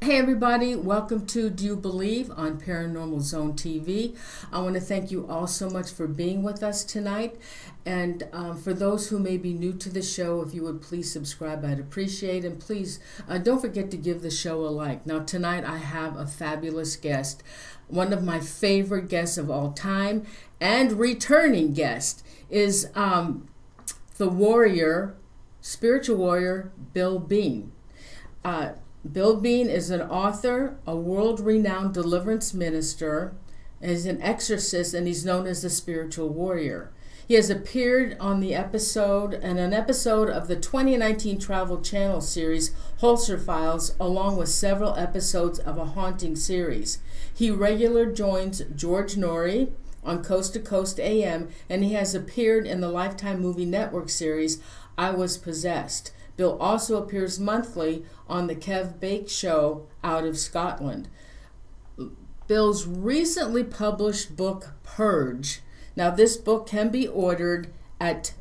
Hey everybody, welcome to Do You Believe on Paranormal Zone TV. I want to thank you all so much for being with us tonight. And for those who may be new to the show, if you would please subscribe, I'd appreciate it. And please don't forget to give the show a like. Now tonight I have a fabulous guest, one of my favorite guests of all time and returning guest is the warrior, spiritual warrior, Bill Bean. Bill Bean is an author, a world-renowned deliverance minister, is an exorcist, and he's known as the spiritual warrior. He has appeared on an episode of the 2019 Travel Channel series Holster Files, along with several episodes of a haunting series. He regularly joins George Norrie on Coast to Coast AM, and he has appeared in the Lifetime Movie Network series I Was Possessed. Bill also appears monthly on the Kev Bake Show out of Scotland. Bill's recently published book, Purge. Now, this book can be ordered at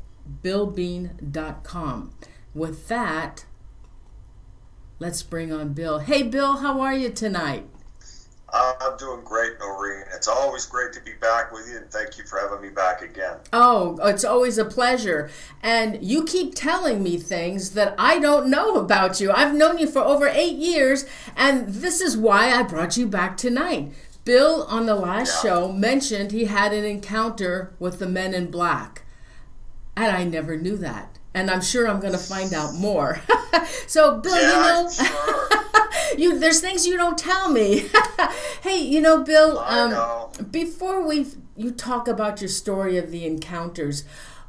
billbean.com. With that, let's bring on Bill. Hey, Bill, how are you tonight? I'm doing great, Norene. It's always great to be back with you, and thank you for having me back again. Oh, it's always a pleasure. And you keep telling me things that I don't know about you. I've known you for over 8 years, and this is why I brought you back tonight. Bill, on the last show, mentioned he had an encounter with the Men in Black, and I never knew that. And I'm sure I'm going to find out more. So, Bill, Sure. There's things you don't tell me. Hey, Bill, I know. Before you talk about your story of the encounters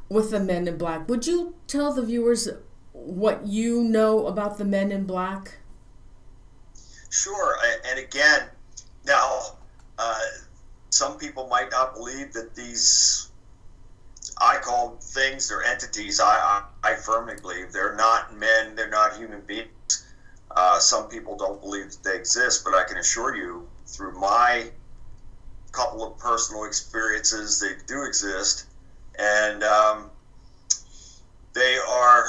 with the Men in Black, would you tell the viewers what you know about the Men in Black? Sure. And again, now, some people might not believe that these, I call things, they're entities. I firmly believe they're not men, they're not human beings. Some people don't believe that they exist, but I can assure you, through my couple of personal experiences, they do exist. And they are,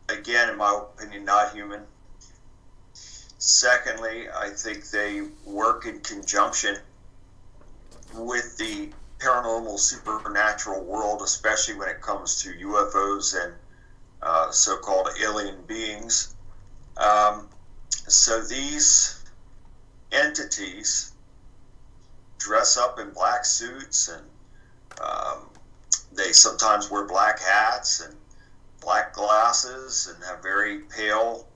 again, in my opinion, not human. Secondly, I think they work in conjunction with the paranormal, supernatural world, especially when it comes to UFOs and so-called alien beings. So these entities dress up in black suits, and they sometimes wear black hats and black glasses and have very pale,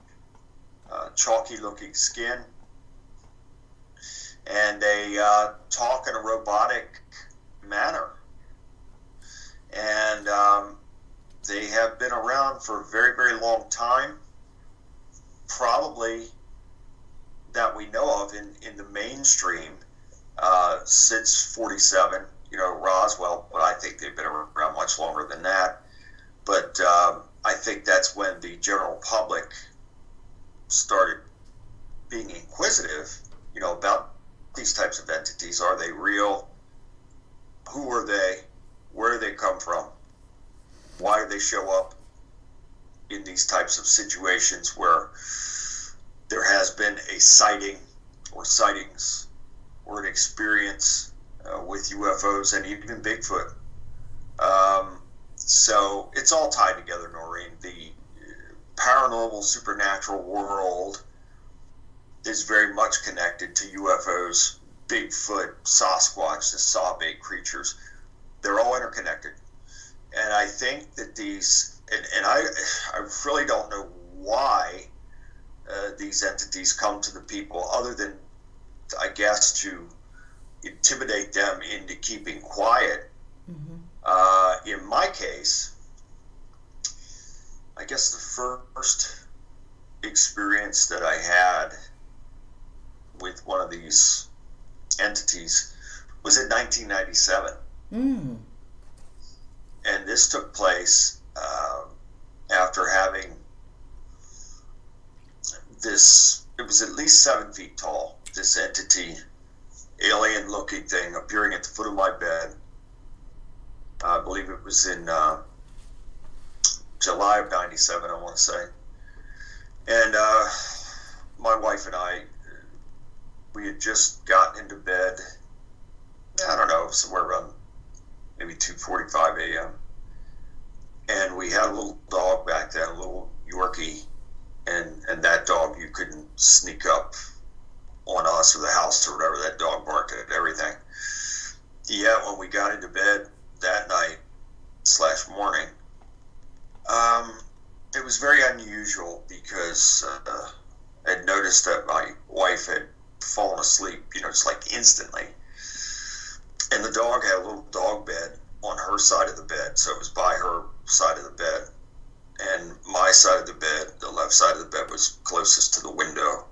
chalky-looking skin. And they talk in a robotic manner. And they have been around for a very, very long time. Probably that we know of in the mainstream since 47, Roswell, but I think they've been around much longer than that. But I think that's when the general public started being inquisitive, about these types of entities. Are they real? Who are they? Where do they come from? Why do they show up in these types of situations where there has been a sighting or sightings or an experience with UFOs and even Bigfoot? So it's all tied together, Noreen. The paranormal, supernatural world is very much connected to UFOs, Bigfoot, Sasquatch, the saw-bait creatures. They're all interconnected. And I think that these, and I really don't know why these entities come to the people, other than, I guess, to intimidate them into keeping quiet. Mm-hmm. In my case, I guess the first experience that I had with one of these entities was in 1997. Mm. And this took place after having this, it was at least 7 feet tall, this entity, alien-looking thing appearing at the foot of my bed. I believe it was in July of 97, I want to say. And my wife and I, we had just gotten into bed, I don't know, somewhere around maybe 2:45 a.m. And we had a little dog back then, a little Yorkie, and that dog, you couldn't sneak up on us or the house or whatever. That dog barked at everything. Yeah, when we got into bed that night / morning, it was very unusual because I'd noticed that my wife had fallen asleep, just like instantly. And the dog had a little dog bed on her side of the bed, so it was by her side of the bed. And my side of the bed, the left side of the bed, was closest to the window.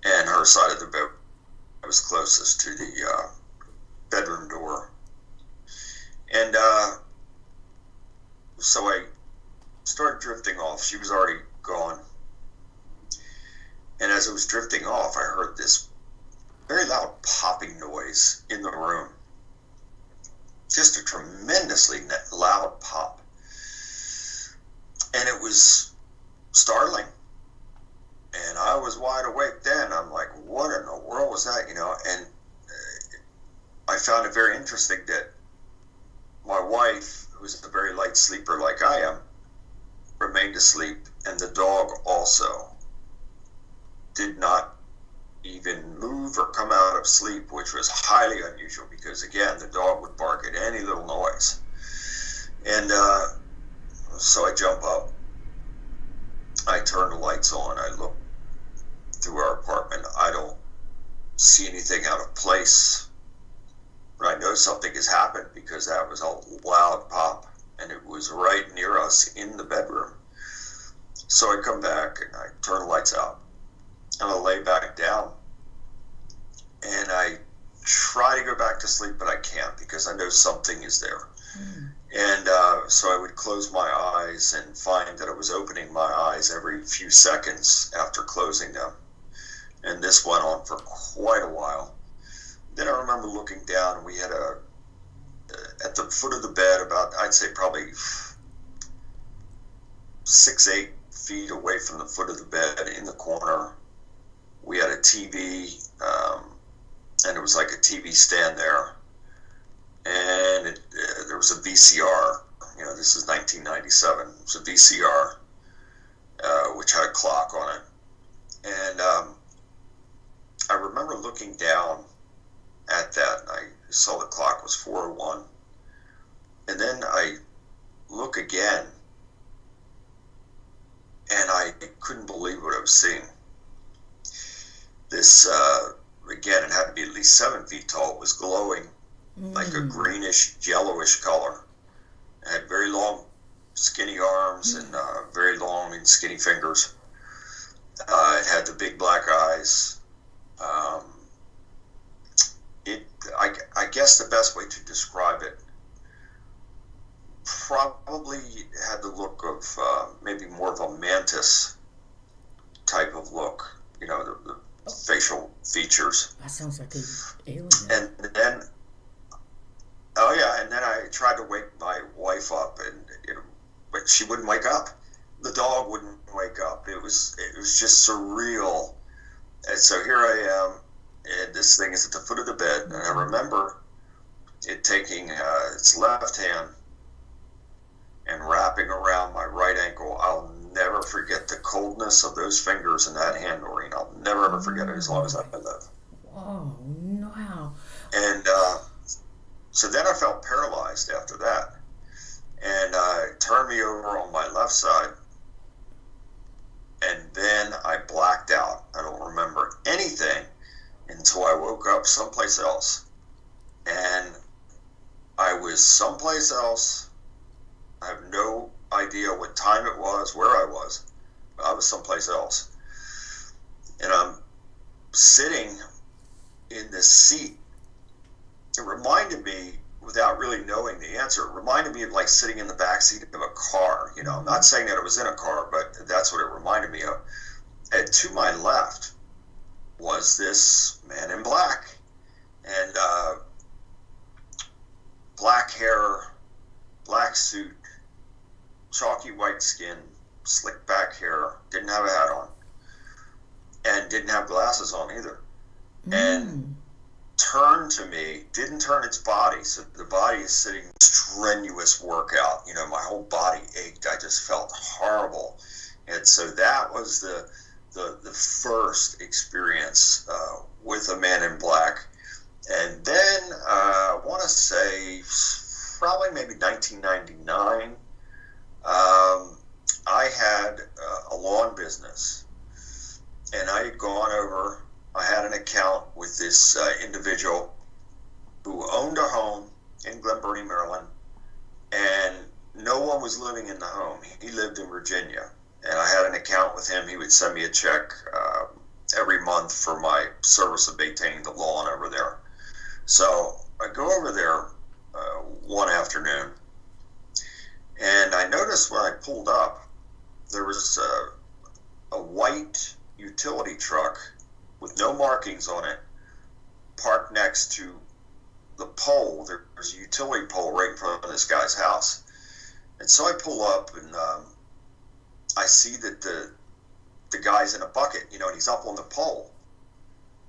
And her side of the bed was closest to the bedroom door. And so I started drifting off. She was already gone. And as I was drifting off, I heard this very loud popping noise in the room. Just a tremendously loud pop. And it was startling. And I was wide awake then. I'm like, what in the world was that? And I found it very interesting that my wife, who's a very light sleeper like I am, remained asleep, and the dog also did not even move or come out of sleep, which was highly unusual because, again, the dog would bark at any little noise. And so I jump up, I turn the lights on, I look through our apartment. I don't see anything out of place, but I know something has happened because that was a loud pop, and it was right near us in the bedroom. So I come back and I turn the lights out, and I lay back down, and I try to go back to sleep, but I can't because I know something is there. And so I would close my eyes and find that I was opening my eyes every few seconds after closing them. And this went on for quite a while. Then I remember looking down, and we had at the foot of the bed, about, I'd say probably 6-8 feet away from the foot of the bed in the corner, we had a TV, and it was like a TV stand there. And there was a VCR, this is 1997, it was a VCR, which had a clock on it. And I remember looking down at that, and I saw the clock was 4:01. And then I look again, and I couldn't believe what I was seeing. This, again, it had to be at least 7 feet tall. It was glowing like a greenish, yellowish color. It had very long, skinny arms and very long and skinny fingers. It had the big black eyes. I guess the best way to describe it probably had the look of maybe more of a mantis type of look, the facial features. That sounds like an alien. And then, and then I tried to wake my wife up, but she wouldn't wake up. The dog wouldn't wake up. It was just surreal. And so here I am, and this thing is at the foot of the bed, and I remember it taking its left hand and wrapping around my right ankle. I'll never forget the coldness of those fingers in that hand, Norene. I'll never ever forget it as long as I live. Oh, wow. And so then I felt paralyzed after that. And it turned me over on my left side. And then I blacked out. I don't remember anything until I woke up someplace else. And I was someplace else. I have no idea what time it was, where I was. But I was someplace else. And I'm sitting in this seat. It reminded me, without really knowing the answer, it reminded me of like sitting in the back seat of a car. I'm not saying that I was in a car, but that's what it reminded me of. And to my left was this man in black. And black hair, black suit, chalky white skin, slick back hair, didn't have a hat on. and didn't have glasses on either. And turned to me, didn't turn its body. So the body is sitting strenuous workout. You know, my whole body ached. I just felt horrible. And so that was the first experience with a man in black. And then I want to say probably maybe 1999, I had a lawn business. And I had gone over, I had an account with this individual who owned a home in Glen Burnie, Maryland, and no one was living in the home. He lived in Virginia, and I had an account with him. He would send me a check every month for my service of maintaining the lawn over there. So I go over there one afternoon, and I noticed when I pulled up, there was a white utility truck with no markings on it, parked next to the pole. There's a utility pole right in front of this guy's house. And so I pull up, and I see that the guy's in a bucket, you know, and he's up on the pole.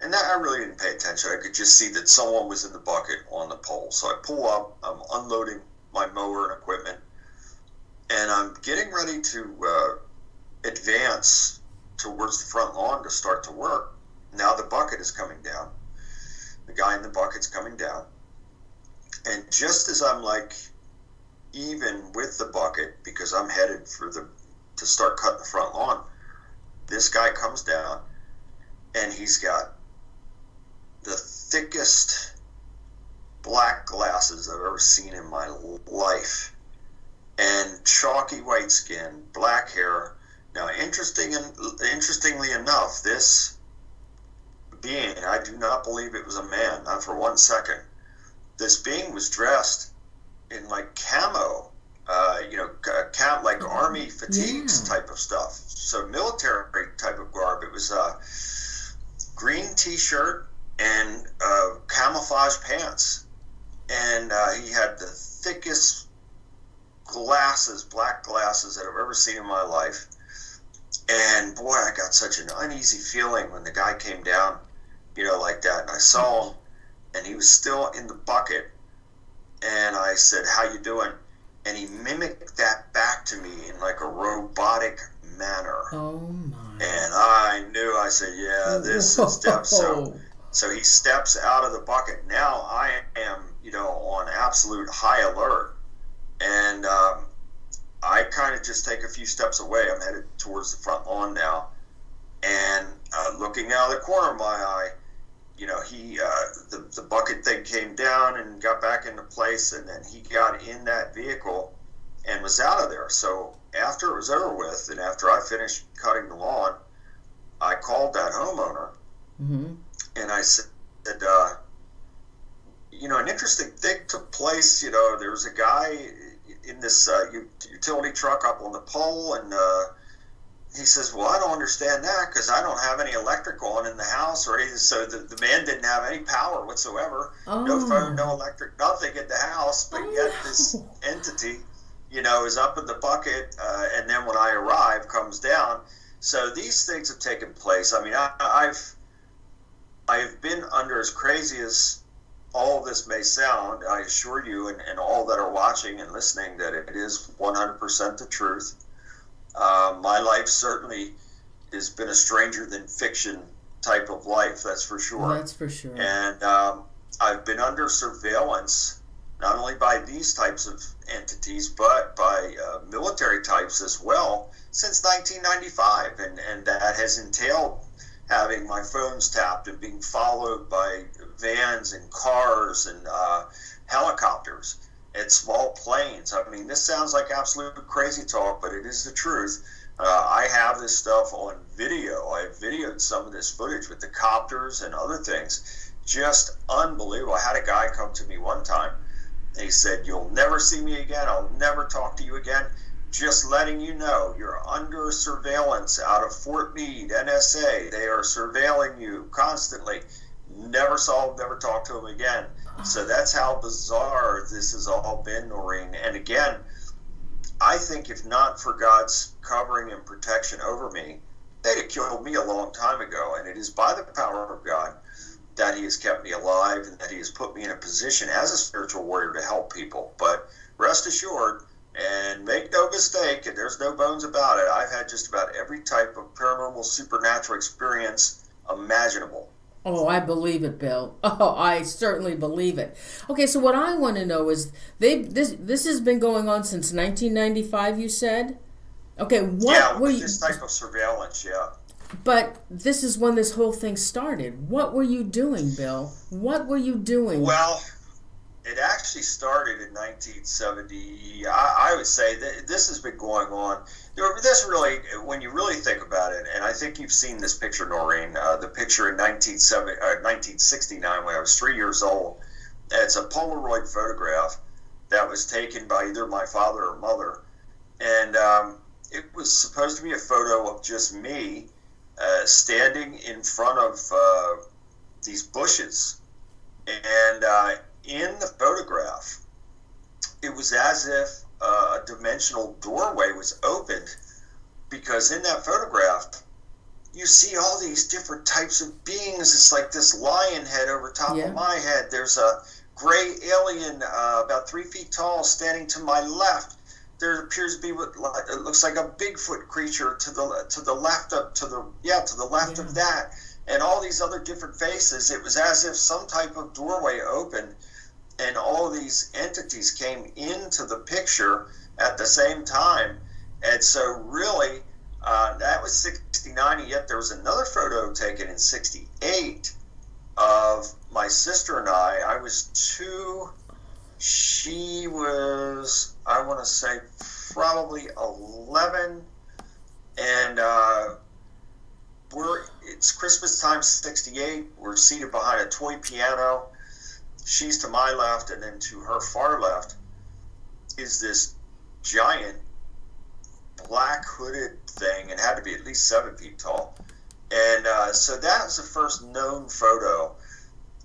And that, I really didn't pay attention. I could just see that someone was in the bucket on the pole. So I pull up, I'm unloading my mower and equipment, and I'm getting ready to advance towards the front lawn to start to work. Now the bucket is coming down. The guy in the bucket's coming down. And just as I'm like even with the bucket, because I'm headed to start cutting the front lawn, this guy comes down, and he's got the thickest black glasses I've ever seen in my life, and chalky white skin, black hair. Now, interestingly enough, this being, I do not believe it was a man, not for 1 second. This being was dressed in like camo, like army fatigues type of stuff. So military type of garb. It was a green t-shirt and camouflage pants. And he had the thickest glasses, black glasses that I've ever seen in my life. And boy, I got such an uneasy feeling when the guy came down, you know, like that. And I saw him, and he was still in the bucket. And I said, "How you doing?" And he mimicked that back to me in like a robotic manner. Oh my! And I knew. I said, "Yeah, this is Steph." So he steps out of the bucket. Now I am, you know, on absolute high alert, and I kind of just take a few steps away. I'm headed towards the front lawn now, and looking out of the corner of my eye, you know, the bucket thing came down and got back into place, and then he got in that vehicle and was out of there. So after it was over with, and after I finished cutting the lawn, I called that homeowner, and I said, you know, an interesting thing took place. You know, there was a guy in this utility truck up on the pole, and he says, "Well, I don't understand that, because I don't have any electric on in the house or anything." So the man didn't have any power whatsoever. No phone, no electric, nothing at the house. But yet this entity, you know, is up in the bucket, and then when I arrive, comes down. So these things have taken place. I mean, I've been under, as crazy as all of this may sound, I assure you and all that are watching and listening that it is 100% the truth. My life certainly has been a stranger than fiction type of life, that's for sure. That's for sure. And I've been under surveillance, not only by these types of entities, but by military types as well, since 1995. And that has entailed having my phones tapped and being followed by vans and cars and helicopters and small planes. I mean, this sounds like absolute crazy talk, but it is the truth. I have this stuff on video. I videoed some of this footage with the copters and other things. Just unbelievable. I had a guy come to me one time, and he said, "You'll never see me again. I'll never talk to you again. Just letting you know, you're under surveillance out of Fort Meade, NSA. They are surveilling you constantly." Never saw him, never talked to him again. So that's how bizarre this has all been, Norene. And again, I think if not for God's covering and protection over me, they'd have killed me a long time ago. And it is by the power of God that he has kept me alive and that he has put me in a position as a spiritual warrior to help people. But rest assured, and make no mistake, and there's no bones about it, I've had just about every type of paranormal supernatural experience imaginable. Oh, I believe it, Bill. Oh, I certainly believe it. Okay, so what I want to know is this has been going on since 1995, you said? Okay, what were you... this type of surveillance, yeah. But this is when this whole thing started. What were you doing, Bill? What were you doing? Well, it actually started in 1970. I would say that this has been going on. This really, when you really think about it, and I think you've seen this picture, Norene, the picture in 1969 when I was 3 years old. It's a Polaroid photograph that was taken by either my father or mother. And it was supposed to be a photo of just me standing in front of these bushes. And in the photograph, it was as if a dimensional doorway was opened, because in that photograph, you see all these different types of beings. It's like this lion head over top of my head. There's a gray alien about 3 feet tall standing to my left. There appears to be what it looks like a Bigfoot creature to the left of of that, and all these other different faces. It was as if some type of doorway opened, and all these entities came into the picture at the same time. And so really, that was 69, and yet there was another photo taken in 68 of my sister and I. I was 2. She was, I want to say, probably 11, and it's Christmas time, 68. We're seated behind a toy piano. She's to my left, and then to her far left is this giant black hooded thing. It had to be at least 7 feet tall. And so that was the first known photo.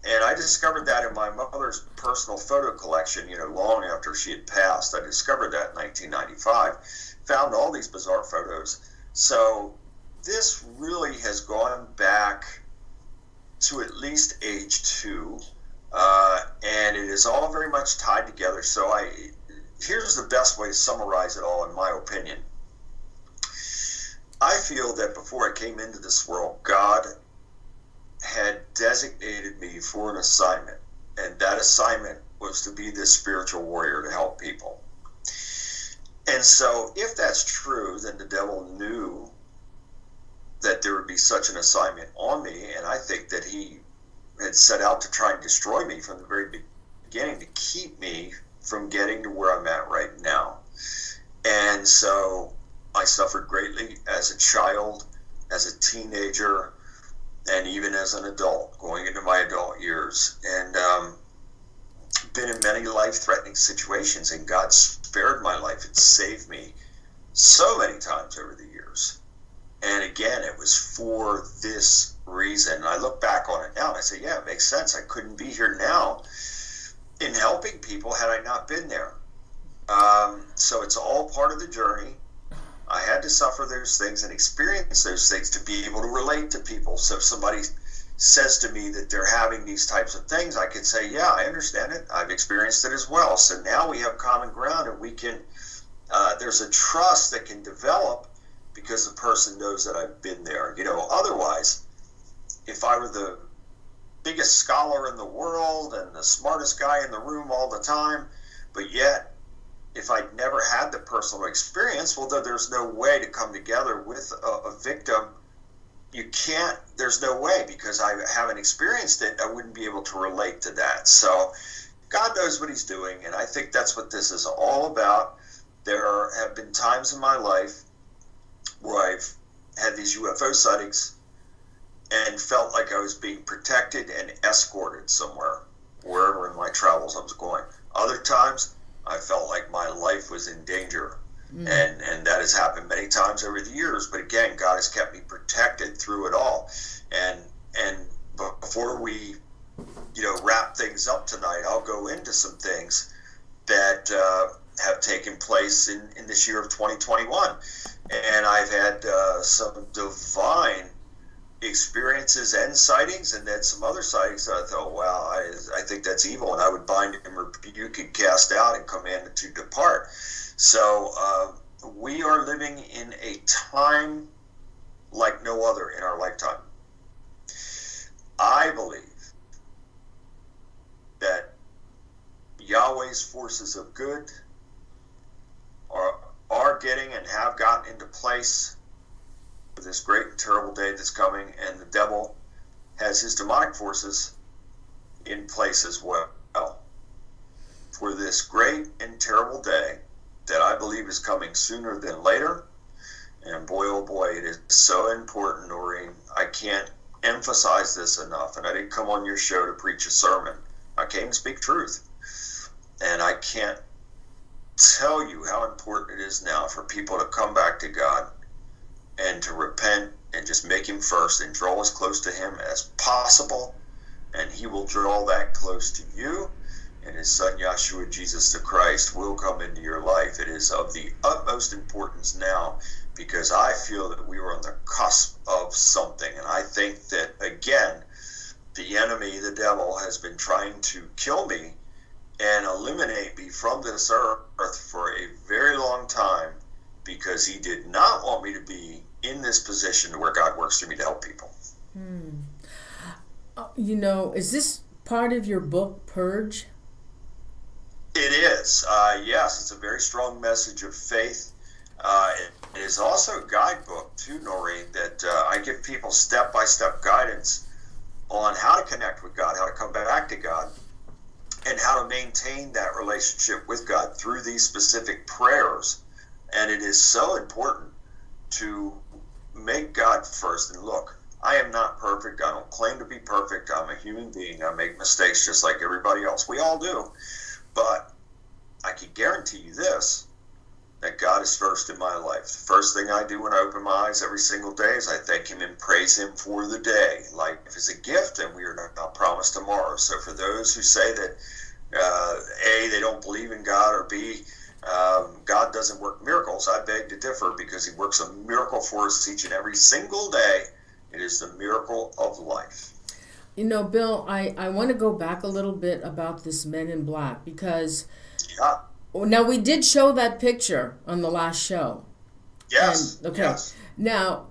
And I discovered that in my mother's personal photo collection, long after she had passed. I discovered that in 1995. Found all these bizarre photos. So this really has gone back to at least age 2. And it is all very much tied together. So here's the best way to summarize it all, in my opinion. I feel that before I came into this world, God had designated me for an assignment, and that assignment was to be this spiritual warrior to help people. And so if that's true, then the devil knew that there would be such an assignment on me, and I think that he had set out to try and destroy me from the very beginning to keep me from getting to where I'm at right now. And so I suffered greatly as a child, as a teenager, and even as an adult, going into my adult years, and been in many life-threatening situations, and God spared my life and saved me so many times over the years. And again, it was for this reason. I look back on it now and I say, yeah, it makes sense. I couldn't be here now in helping people had I not been there. So it's all part of the journey. I had to suffer those things and experience those things to be able to relate to people. So if somebody says to me that they're having these types of things, I can say, yeah, I understand it. I've experienced it as well. So now we have common ground, and we can, there's a trust that can develop because the person knows that I've been there. Otherwise, if I were the biggest scholar in the world and the smartest guy in the room all the time, but yet if I'd never had the personal experience, well, then there's no way to come together with a victim. There's no way, because I haven't experienced it. I wouldn't be able to relate to that. So God knows what he's doing, and I think that's what this is all about. There have been times in my life where I've had these UFO sightings and felt like I was being protected and escorted somewhere, wherever in my travels I was going. Other times, I felt like my life was in danger, and that has happened many times over the years. But again, God has kept me protected through it all. And before we, wrap things up tonight, I'll go into some things that have taken place in this year of 2021. And I've had some divine experiences and sightings, and then some other sightings that I thought, wow, I think that's evil, and I would bind and rebuke and cast out and command it to depart. So we are living in a time like no other in our lifetime. I believe that Yahweh's forces of good are getting and have gotten into place for this great and terrible day that's coming, and the devil has his demonic forces in place as well for this great and terrible day that I believe is coming sooner than later. And boy, oh boy, it is so important, Norene. I can't emphasize this enough, and I didn't come on your show to preach a sermon. I came to speak truth. And I can't tell you how important it is now for people to come back to God and to repent and just make him first and draw as close to him as possible. And he will draw that close to you, and his son Yahshua Jesus the Christ will come into your life. It is of the utmost importance now, because I feel that we are on the cusp of something. And I think that, again, the enemy, the devil, has been trying to kill me and eliminate me from this earth for a very long time, because he did not want me to be in this position where God works through me to help people. You know, is this part of your book, Purge? It is. Yes, it's a very strong message of faith. It is also a guidebook, too, Noreen, that I give people step-by-step guidance on how to connect with God, how to come back to God, and how to maintain that relationship with God through these specific prayers. And it is so important to make God first. And look, I am not perfect. I don't claim to be perfect. I'm a human being. I make mistakes just like everybody else. We all do. But I can guarantee you this, that God is first in my life. The first thing I do when I open my eyes every single day is I thank him and praise him for the day. Life is a gift, and we are not promised tomorrow. So for those who say that, A, they don't believe in God, or B, God doesn't work miracles, I beg to differ, because he works a miracle for us each and every single day. It is the miracle of life. You know, Bill, I want to go back a little bit about this Men in Black, because now we did show that picture on the last show. Yes. And, okay. Yes. Now,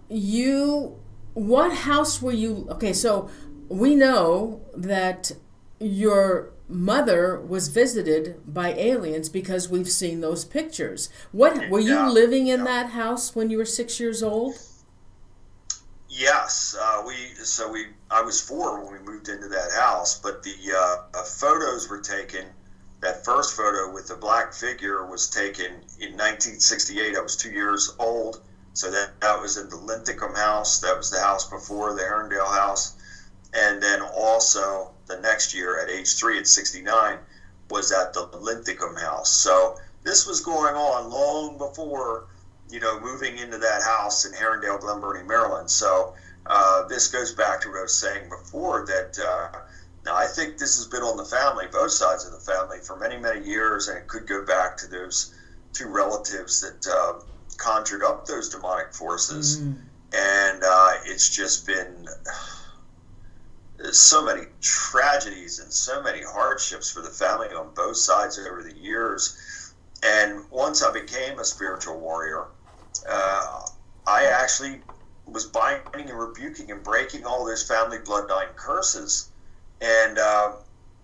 what house were you? Okay, so we know that your mother was visited by aliens because we've seen those pictures. What were you living in that house when you were 6 years old? Yes, I was 4 when we moved into that house, but the photos were taken. That first photo with the black figure was taken in 1968. I was 2 years old, so that was in the Linthicum house. That was the house before the Herondale house. And then also the next year at age 3 at 69 was at the Linthicum house. So this was going on long before, moving into that house in Herondale, Glen Burnie, Maryland. So this goes back to what I was saying before, that now I think this has been on the family, both sides of the family, for many, many years, and it could go back to those 2 relatives that conjured up those demonic forces. And it's just been so many tragedies and so many hardships for the family on both sides over the years. And once I became a spiritual warrior, I actually was binding and rebuking and breaking all those family bloodline curses. And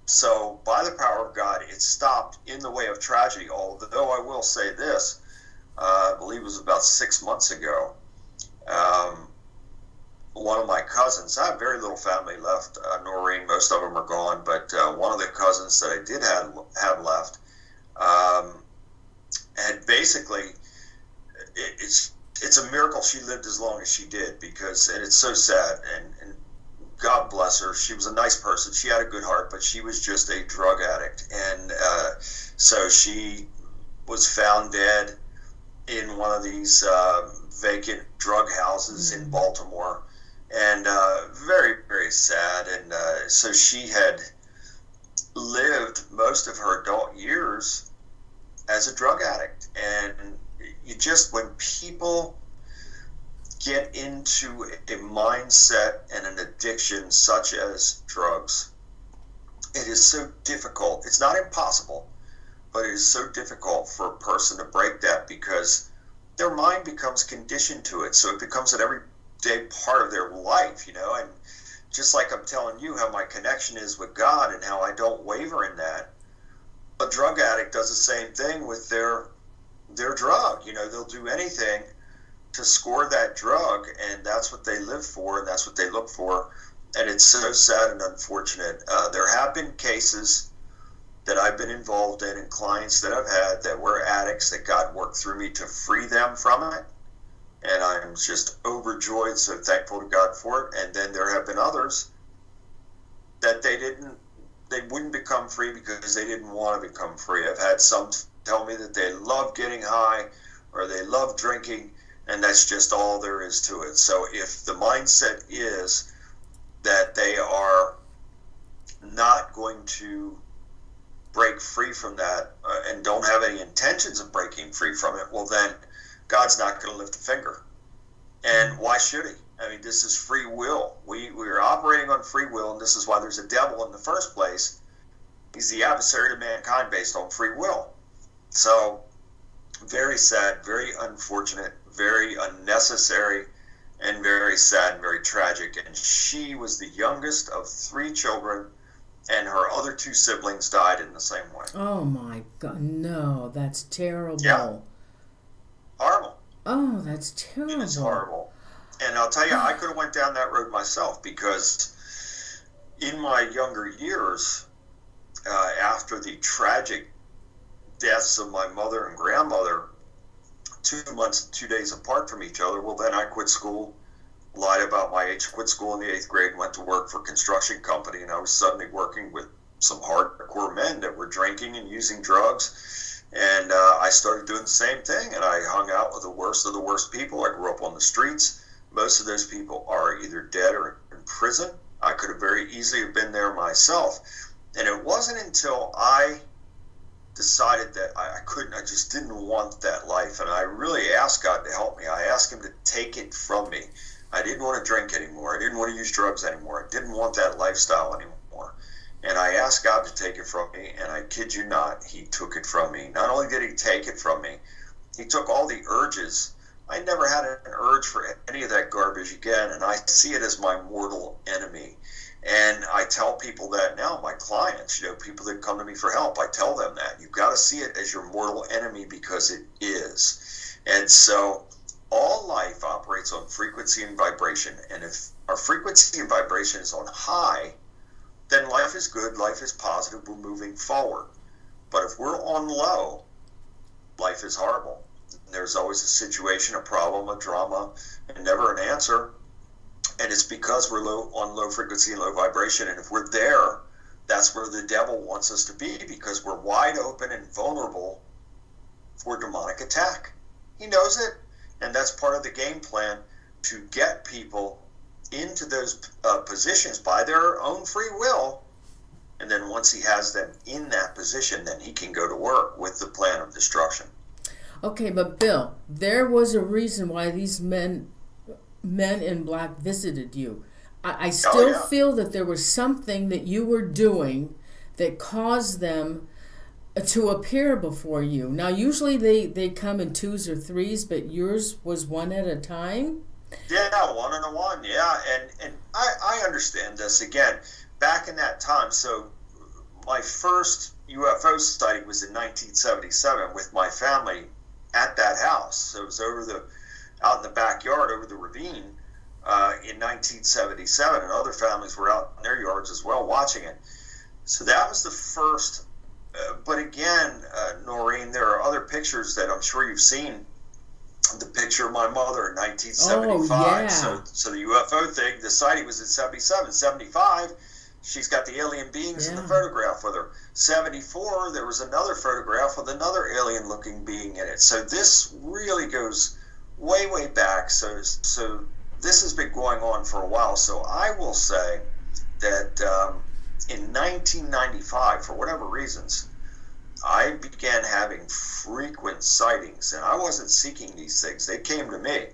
so by the power of God, it stopped in the way of tragedy. Although I will say this, I believe it was about 6 months ago, one of my cousins, I have very little family left, Noreen, most of them are gone, but one of the cousins that I did have left had basically, it's a miracle she lived as long as she did, because, and it's so sad, and God bless her, she was a nice person, she had a good heart, but she was just a drug addict. And so she was found dead in one of these vacant drug houses in Baltimore. And very, very sad. And so she had lived most of her adult years as a drug addict. And you just, when people get into a mindset and an addiction such as drugs, it is so difficult. It's not impossible, but it is so difficult for a person to break that because their mind becomes conditioned to it. So it becomes an everyday part of their life, and just like I'm telling you how my connection is with God and how I don't waver in that, a drug addict does the same thing with their drug. They'll do anything to score that drug, and that's what they live for, and that's what they look for. And it's so sad and unfortunate. There have been cases that I've been involved in and clients that I've had that were addicts that God worked through me to free them from it. And I'm just overjoyed, so thankful to God for it. And then there have been others that they wouldn't become free because they didn't want to become free. I've had some tell me that they love getting high or they love drinking, and that's just all there is to it. So if the mindset is that they are not going to break free from that and don't have any intentions of breaking free from it, well then God's not going to lift a finger. And why should he? I mean, this is free will. We are operating on free will, and this is why there's a devil in the first place. He's the adversary to mankind based on free will. So very sad, very unfortunate, very unnecessary, and very sad and very tragic. And she was the youngest of 3 children, and her other 2 siblings died in the same way. Oh my God, no, that's terrible. Yeah. Horrible. Oh, that's terrible. It's horrible. And I'll tell you, I could have went down that road myself, because in my younger years, after the tragic deaths of my mother and grandmother, 2 months, 2 days apart from each other, well, then I quit school, lied about my age, quit school in the 8th grade, went to work for a construction company, and I was suddenly working with some hardcore men that were drinking and using drugs. And I started doing the same thing, and I hung out with the worst of the worst people. I grew up on the streets. Most of those people are either dead or in prison. I could have very easily have been there myself. And it wasn't until I decided that I couldn't, I just didn't want that life. And I really asked God to help me. I asked him to take it from me. I didn't want to drink anymore. I didn't want to use drugs anymore. I didn't want that lifestyle anymore. And I asked God to take it from me, and I kid you not, he took it from me. Not only did he take it from me, he took all the urges. I never had an urge for any of that garbage again, and I see it as my mortal enemy. And I tell people that now, my clients, people that come to me for help, I tell them that. You've got to see it as your mortal enemy, because it is. And so all life operates on frequency and vibration. And if our frequency and vibration is on high, then life is good, life is positive, we're moving forward. But if we're on low, life is horrible. There's always a situation, a problem, a drama, and never an answer. And it's because we're on low frequency and low vibration. And if we're there, that's where the devil wants us to be, because we're wide open and vulnerable for demonic attack. He knows it, and that's part of the game plan, to get people into those positions by their own free will. And then once he has them in that position, then he can go to work with the plan of destruction. Okay, but Bill, there was a reason why these men in black visited you. I still feel that there was something that you were doing that caused them to appear before you. Now, usually they come in 2s or 3s, but yours was 1 at a time? Yeah, 1 and a 1, yeah. And I understand this. Again, back in that time, so my first UFO sighting was in 1977 with my family at that house. So it was out in the backyard over the ravine in 1977, and other families were out in their yards as well watching it. So that was the first. But again, Norene, there are other pictures that I'm sure you've seen. The picture of my mother in 1975. Oh, yeah. So the UFO thing, the sighting was in 77. 75, she's got the alien beings in the photograph with her. 74, there was another photograph with another alien-looking being in it. So this really goes way, way back. So this has been going on for a while. So I will say that in 1995, for whatever reasons, I began having frequent sightings, and I wasn't seeking these things. They came to me.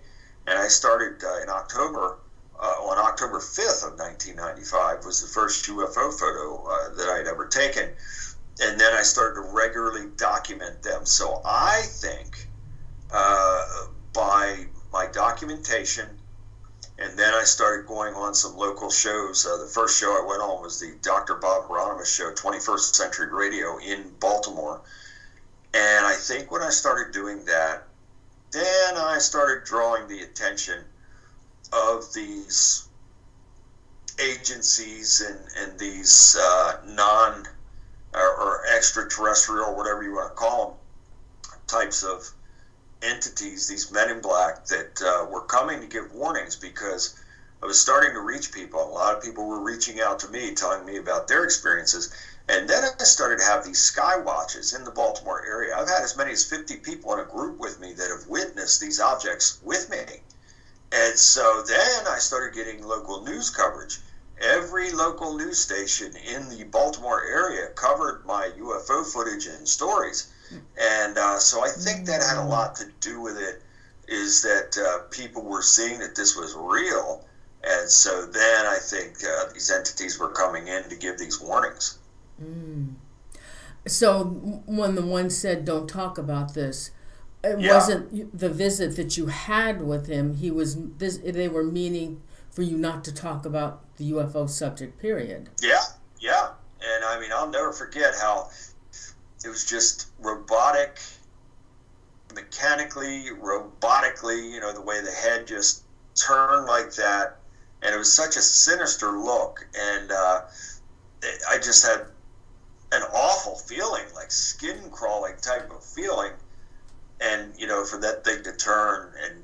And I started in October, on October 5th of 1995 was the first UFO photo that I'd ever taken. And then I started to regularly document them. So I think by my documentation, and then I started going on some local shows. The first show I went on was the Dr. Bob Hieronymus show, 21st Century Radio in Baltimore. And I think when I started doing that, then I started drawing the attention of these agencies and these non or extraterrestrial, whatever you want to call them, types of entities, these men in black that were coming to give warnings, because I was starting to reach people. A lot of people were reaching out to me, telling me about their experiences. And then I started to have these sky watches in the Baltimore area. I've had as many as 50 people in a group with me that have witnessed these objects with me. And so then I started getting local news coverage. Every local news station in the Baltimore area covered my UFO footage and stories. And so I think that had a lot to do with it, is that people were seeing that this was real. And so then I think these entities were coming in to give these warnings. Mm. So when the one said, "Don't talk about this," it Yeah. wasn't the visit that you had with him. They were meaning for you not to talk about the UFO subject, period. Yeah, yeah. And I mean, I'll never forget how it was just robotic, mechanically, robotically, the way the head just turned like that. And it was such a sinister look. And I just had an awful feeling, like skin crawling type of feeling. And, for that thing to turn and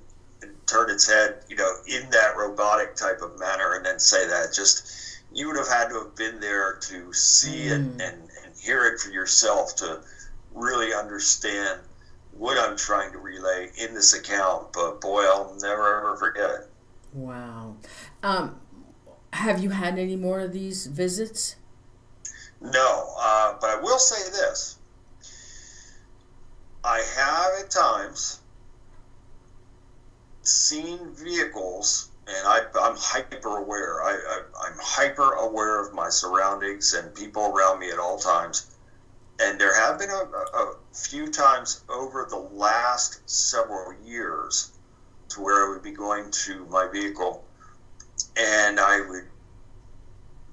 turn its head, in that robotic type of manner, and then say that, just, you would have had to have been there to see it and hear it for yourself to really understand what I'm trying to relay in this account. But boy, I'll never ever forget it. Wow. Have you had any more of these visits? No, but I will say this. I have at times seen vehicles, and I'm hyper aware. I'm hyper aware of my surroundings and people around me at all times. And there have been a few times over the last several years to where I would be going to my vehicle and I would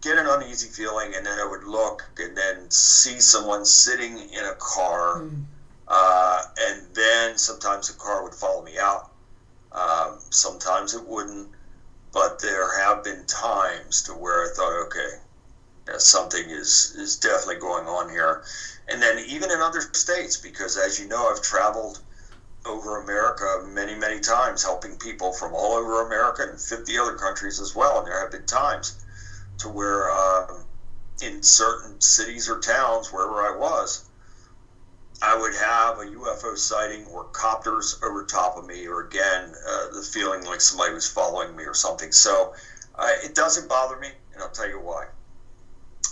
get an uneasy feeling, and then I would look and then see someone sitting in a car, and then sometimes the car would follow me out. Sometimes it wouldn't, but there have been times to where I thought, okay, something is definitely going on here. And then even in other states, because as you know, I've traveled over America many, many times, helping people from all over America and 50 other countries as well. And there have been times to where in certain cities or towns, wherever I was, I would have a UFO sighting or copters over top of me, or again, the feeling like somebody was following me or something. So it doesn't bother me, and I'll tell you why.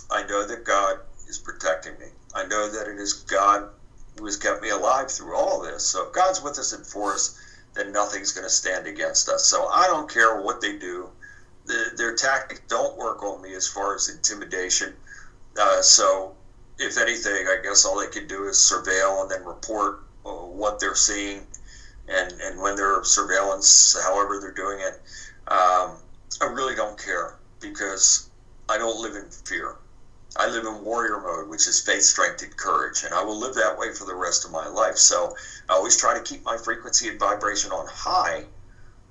I know that God is protecting me. I know that it is God who has kept me alive through all of this. So if God's with us and for us, then nothing's going to stand against us. So I don't care what they do. Their tactics don't work on me as far as intimidation. So if anything, I guess all they can do is surveil and then report what they're seeing, and when they're surveillance, however they're doing it. I really don't care, because I don't live in fear. I live in warrior mode, which is faith, strength, and courage, and I will live that way for the rest of my life. So I always try to keep my frequency and vibration on high.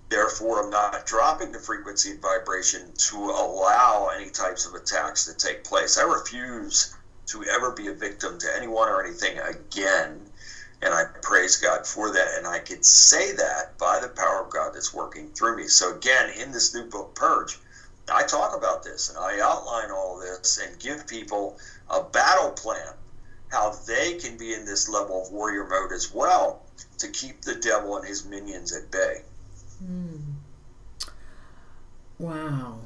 Therefore, I'm not dropping the frequency and vibration to allow any types of attacks to take place. I refuse to ever be a victim to anyone or anything again, and I praise God for that. And I can say that by the power of God that's working through me. So again, in this new book, Purge, I talk about this, and I outline all of this and give people a battle plan, how they can be in this level of warrior mode as well to keep the devil and his minions at bay. Wow.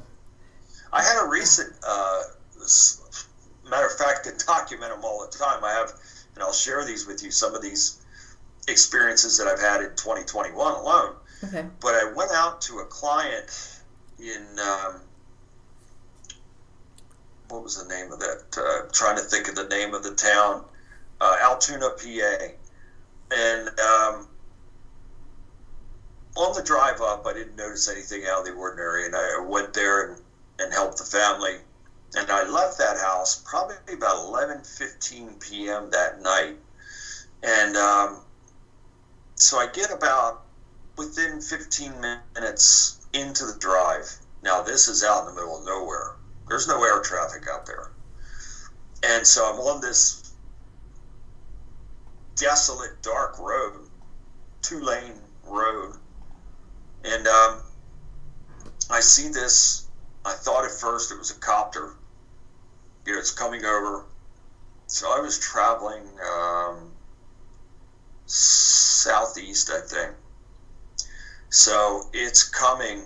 I had a recent, matter of fact, I document them all the time. I have and I'll share these with you, some of these experiences that I've had in 2021 alone. Okay. But I went out to a client in, what was the name of that? Trying to think of the name of the town, Altoona, PA. And on the drive up, I didn't notice anything out of the ordinary, and I went there and helped the family. And I left that house probably about 11:15 p.m. that night. And so I get about within 15 minutes into the drive. Now, this is out in the middle of nowhere. There's no air traffic out there. And so I'm on this desolate, dark road, 2-lane road. And I see this. I thought at first it was a copter. It's coming over. So I was traveling southeast, I think. So it's coming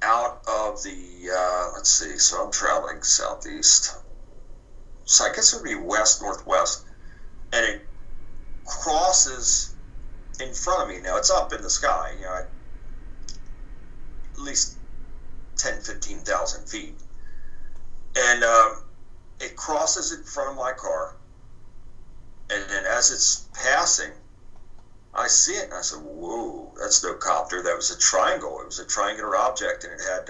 out of the, let's see, so I'm traveling southeast. So I guess it would be west-northwest. And it crosses in front of me. Now, it's up in the sky, at least 10, 15,000 feet. And it crosses in front of my car. And then as it's passing, I see it, and I said, whoa, that's no copter. That was a triangle. It was a triangular object, and it had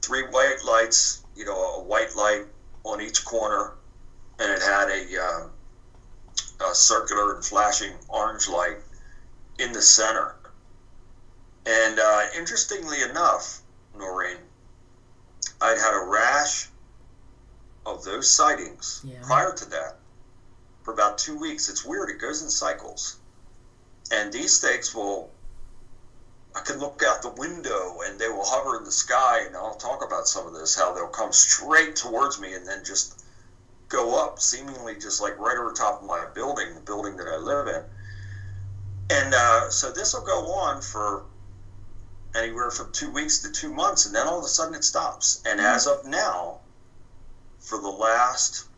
3 white lights, a white light on each corner, and it had a circular and flashing orange light in the center. And interestingly enough, Norene, I'd had a rash of those sightings prior to that for about 2 weeks. It's weird. It goes in cycles. And these things I can look out the window and they will hover in the sky, and I'll talk about some of this, how they'll come straight towards me and then just go up, seemingly just like right over top of my building, the building that I live in. And so this will go on for anywhere from 2 weeks to 2 months, and then all of a sudden it stops. And as of now, for the last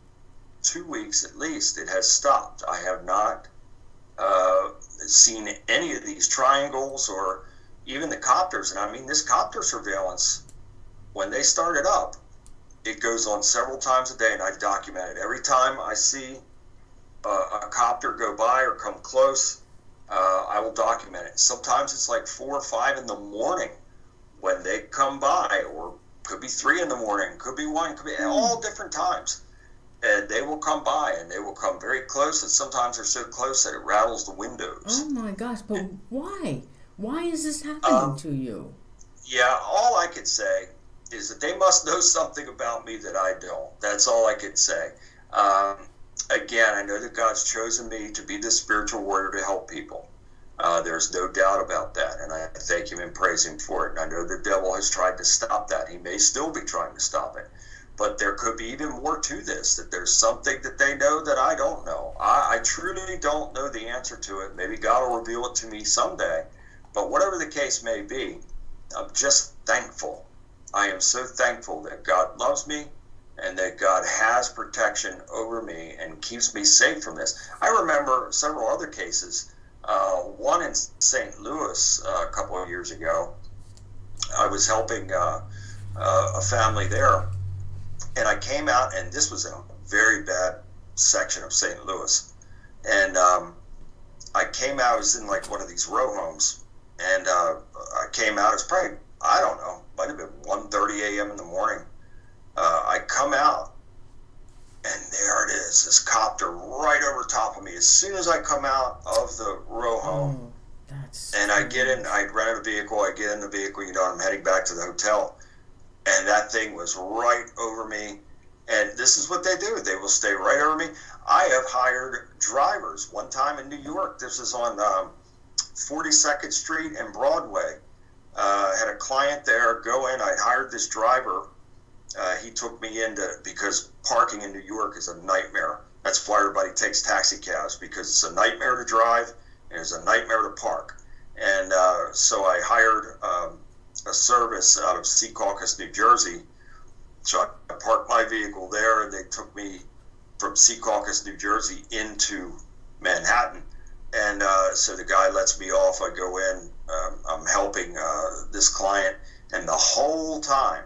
2 weeks at least, it has stopped. I have not seen any of these triangles or even the copters. And I mean, this copter surveillance, when they started up, it goes on several times a day, and I've documented every time I see a copter go by or come close. I will document it. Sometimes it's like 4 or 5 in the morning when they come by, or could be 3 in the morning, could be 1, could be all different times. And they will come by, and they will come very close, and sometimes they're so close that it rattles the windows. Oh my gosh, but why? Why is this happening to you? Yeah, all I could say is that they must know something about me that I don't. That's all I could say. Again, I know that God's chosen me to be this spiritual warrior to help people. There's no doubt about that, and I thank him and praise him for it. And I know the devil has tried to stop that. He may still be trying to stop it. But there could be even more to this, that there's something that they know that I don't know. I truly don't know the answer to it. Maybe God will reveal it to me someday. But whatever the case may be, I'm just thankful. I am so thankful that God loves me and that God has protection over me and keeps me safe from this. I remember several other cases. One in St. Louis a couple of years ago. I was helping a family there. And I came out, and this was in a very bad section of St. Louis. And I came out, I was in like one of these row homes, and I came out, it's probably, I don't know, might have been 1:30 a.m. in the morning. I come out, and there it is, this copter right over top of me. As soon as I come out of the row home, and I get in, I rented a vehicle, I get in the vehicle, I'm heading back to the hotel. And that thing was right over me. And this is what they do. They will stay right over me. I have hired drivers. One time in New York, this is on 42nd Street and Broadway. Had a client there go in. I'd hired this driver. He took me because parking in New York is a nightmare. That's why everybody takes taxi cabs, because it's a nightmare to drive and it's a nightmare to park. And so I hired a service out of Secaucus, New Jersey. So I parked my vehicle there, and they took me from Secaucus, New Jersey into Manhattan. And so the guy lets me off. I go in. I'm helping this client. And the whole time,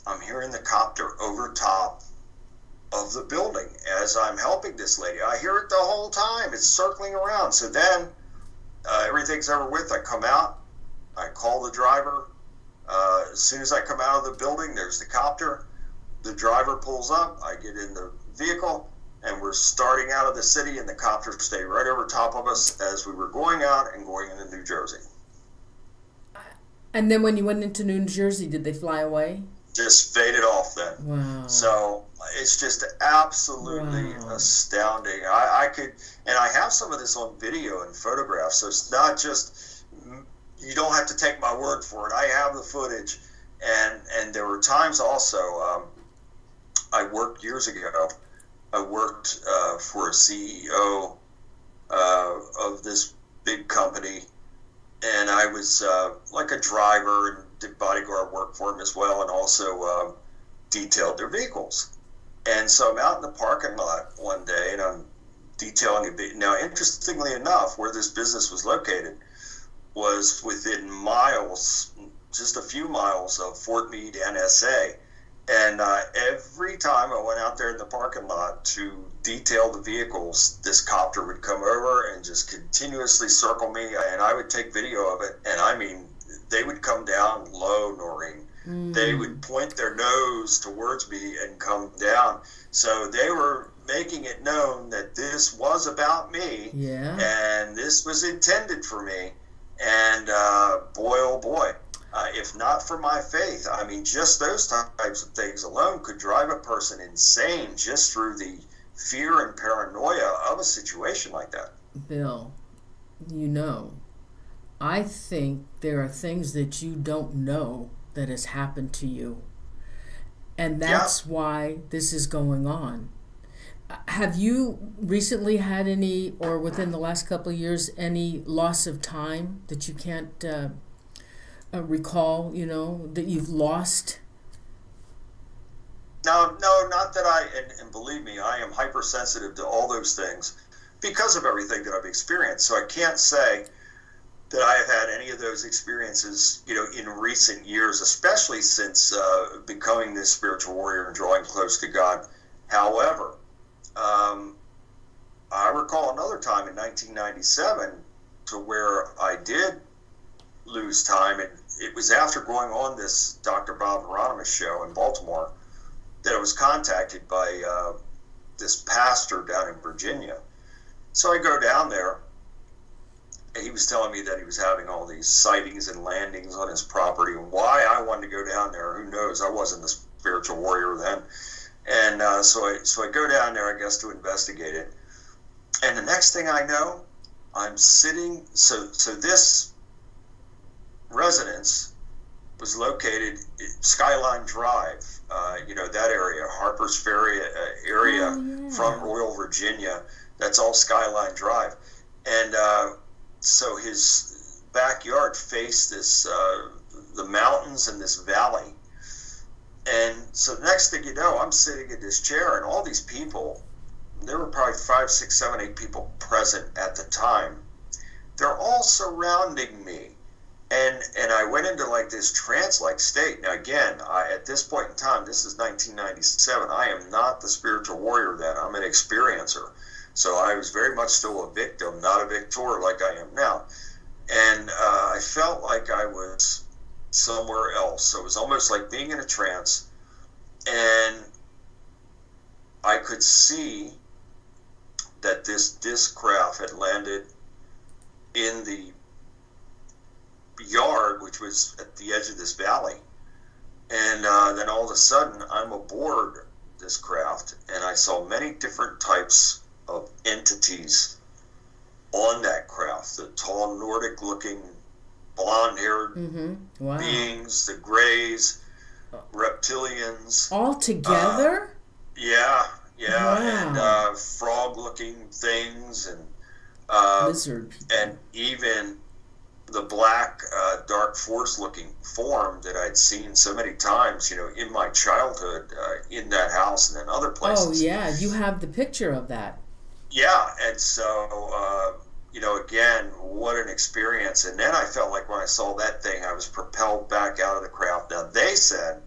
I'm hearing the copter over top of the building as I'm helping this lady. I hear it the whole time. It's circling around. So then everything's over with. I come out. I call the driver. As soon as I come out of the building, there's the copter. The driver pulls up. I get in the vehicle, and we're starting out of the city, and the copter stayed right over top of us as we were going out and going into New Jersey. And then when you went into New Jersey, did they fly away? Just faded off then. Wow. So it's just absolutely astounding. I could, and I have some of this on video and photographs, so it's not just, you don't have to take my word for it. I have the footage. And there were times also, I worked years ago, I worked for a CEO of this big company, and I was like a driver and did bodyguard work for him as well, and also detailed their vehicles. And so I'm out in the parking lot one day, and I'm detailing a bit. Now, interestingly enough, where this business was located was within miles, just a few miles of Fort Meade, NSA. And every time I went out there in the parking lot to detail the vehicles, this copter would come over and just continuously circle me, and I would take video of it. And I mean, they would come down low, Norene. They would point their nose towards me and come down. So they were making it known that this was about me, and this was intended for me. And boy, oh boy, if not for my faith, I mean, just those types of things alone could drive a person insane just through the fear and paranoia of a situation like that. Bill, you know, I think there are things that you don't know that has happened to you. And that's why this is going on. Have you recently had any, or within the last couple of years, any loss of time that you can't recall, you know, that you've lost? No, not that and believe me, I am hypersensitive to all those things because of everything that I've experienced. So I can't say that I have had any of those experiences, you know, in recent years, especially since becoming this spiritual warrior and drawing close to God. However, I recall another time in 1997 to where I did lose time, and it was after going on this Dr. Bob Hieronymus show in Baltimore that I was contacted by this pastor down in Virginia. So I go down there, and he was telling me that he was having all these sightings and landings on his property, and why I wanted to go down there, who knows? I wasn't the spiritual warrior then. And so I go down there, I guess, to investigate it. And the next thing I know, I'm sitting, so this residence was located in Skyline Drive, you know, that area, Harper's Ferry area from Royal, Virginia. That's all Skyline Drive. And so his backyard faced this, the mountains and this valley. And so the next thing you know, I'm sitting in this chair, and all these people, there were probably 5, 6, 7, 8 people present at the time. They're all surrounding me. And I went into like this trance-like state. Now again, at this point in time, this is 1997, I am not the spiritual warrior then, I'm an experiencer. So I was very much still a victim, not a victor like I am now. And I felt like I was somewhere else. So it was almost like being in a trance, and I could see that this disc craft had landed in the yard, which was at the edge of this valley. And then all of a sudden, I'm aboard this craft, and I saw many different types of entities on that craft. The tall Nordic-looking, blonde-haired beings, the grays, reptilians. All together? Yeah. Wow. And frog-looking things, and lizard. and even the black, dark force-looking form that I'd seen so many times, in my childhood, in that house and in other places. Oh, yeah, you have the picture of that. Yeah, and so, again, what an experience. And then I felt like when I saw that thing, I was propelled back out of the craft. Now, they said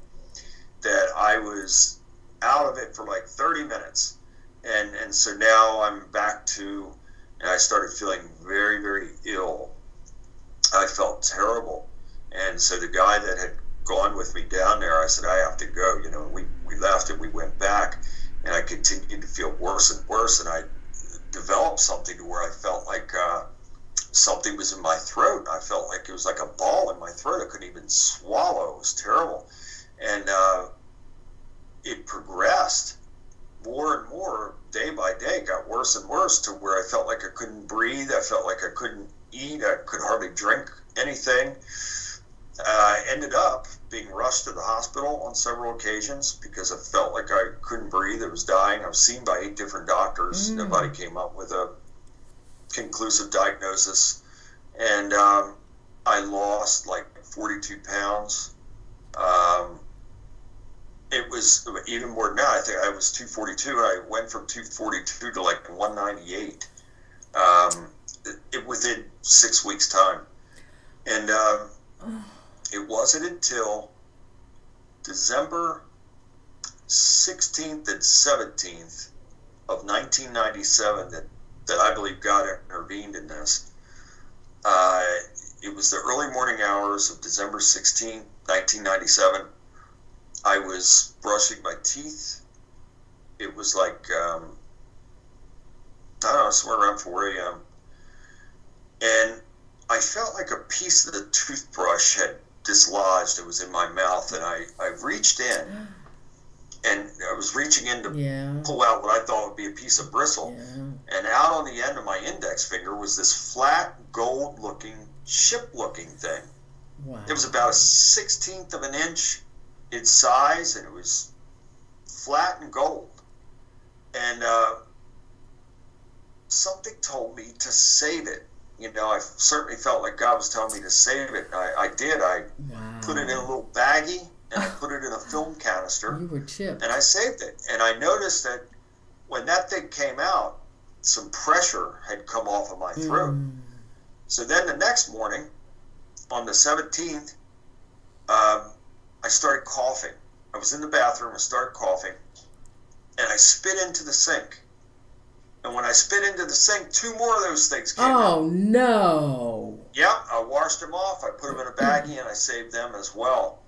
that I was out of it for like 30 minutes. And so now I'm back to, and I started feeling very, very ill. I felt terrible. And so the guy that had gone with me down there, I said, I have to go. We left and we went back, and I continued to feel worse and worse. And I developed something to where I felt like something was in my throat. I felt like it was like a ball in my throat. I couldn't even swallow. It was terrible. And it progressed more and more day by day. It got worse and worse to where I felt like I couldn't breathe. I felt like I couldn't eat. I could hardly drink anything. I ended up being rushed to the hospital on several occasions because I felt like I couldn't breathe. I was dying. I was seen by 8 different doctors. Nobody came up with a conclusive diagnosis. And I lost like 42 pounds. It was even more than that. I think I was 242. I went from 242 to like 198 within 6 weeks' time. And it wasn't until December 16th and 17th of 1997 that I believe God intervened in this. It was the early morning hours of December 16th, 1997. I was brushing my teeth. It was like, I don't know, somewhere around 4 a.m. And I felt like a piece of the toothbrush had dislodged. It was in my mouth, and I reached in, and I was reaching in to pull out what I thought would be a piece of bristle. Yeah. And out on the end of my index finger was this flat, gold-looking, chip-looking thing. Wow. It was about a 1/16 of an inch in size, and it was flat and gold. And something told me to save it. I certainly felt like God was telling me to save it. I did. I put it in a little baggie, and I put it in a film canister. You were chipped. And I saved it. And I noticed that when that thing came out, some pressure had come off of my throat. So then the next morning, on the 17th, I started coughing. I was in the bathroom, I started coughing, and I spit into the sink. And when I spit into the sink, 2 more of those things came out. Oh, no. Yeah, I washed them off, I put them in a baggie, and I saved them as well.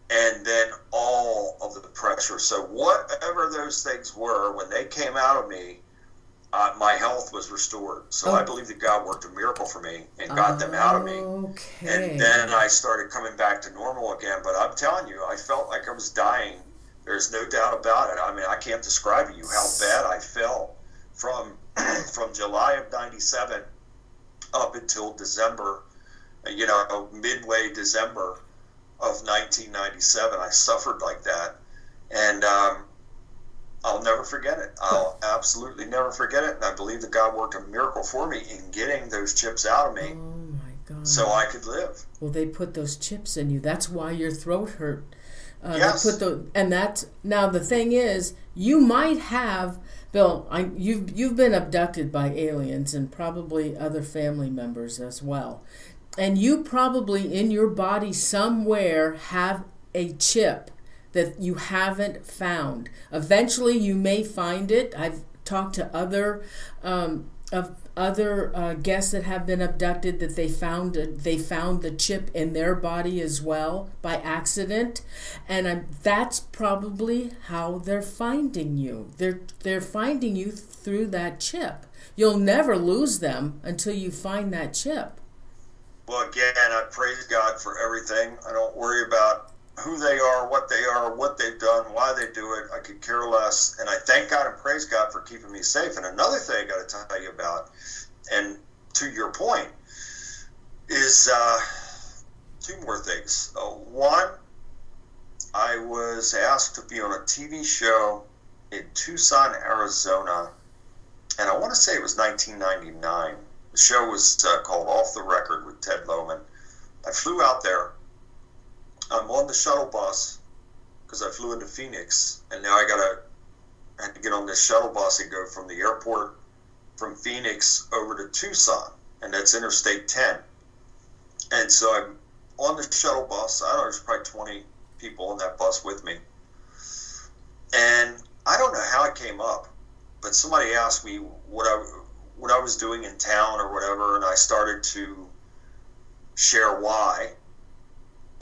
And then all of the pressure. So whatever those things were, when they came out of me, my health was restored. So I believe that God worked a miracle for me and got them out of me. Okay. And then I started coming back to normal again. But I'm telling you, I felt like I was dying. There's no doubt about it. I mean, I can't describe to you how bad I felt from July of 97 up until December, midway December of 1997. I suffered like that. And I'll never forget it. I'll absolutely never forget it. And I believe that God worked a miracle for me in getting those chips out of me. Oh, my God. So I could live. Well, they put those chips in you. That's why your throat hurt. Yes. Now the thing is, you might have, Bill, you've been abducted by aliens and probably other family members as well. And you probably in your body somewhere have a chip that you haven't found. Eventually, you may find it. I've talked to other guests that have been abducted that they found the chip in their body as well by accident, and that's probably how they're finding you. They're finding you through that chip. You'll never lose them until you find that chip. Well, again, I praise God for everything. I don't worry about who they are, what they've done, why they do it. I could care less. And I thank God and praise God for keeping me safe. And another thing I got to tell you about, and to your point, is 2 more things. One, I was asked to be on a TV show in Tucson, Arizona, and I want to say it was 1999. The show was called Off the Record with Ted Lohman. I flew out there. I'm on the shuttle bus because I flew into Phoenix, and now I had to get on this shuttle bus and go from the airport from Phoenix over to Tucson, and that's Interstate 10. And so I'm on the shuttle bus. I don't know, there's probably 20 people on that bus with me. And I don't know how it came up, but somebody asked me what I was doing in town or whatever, and I started to share why.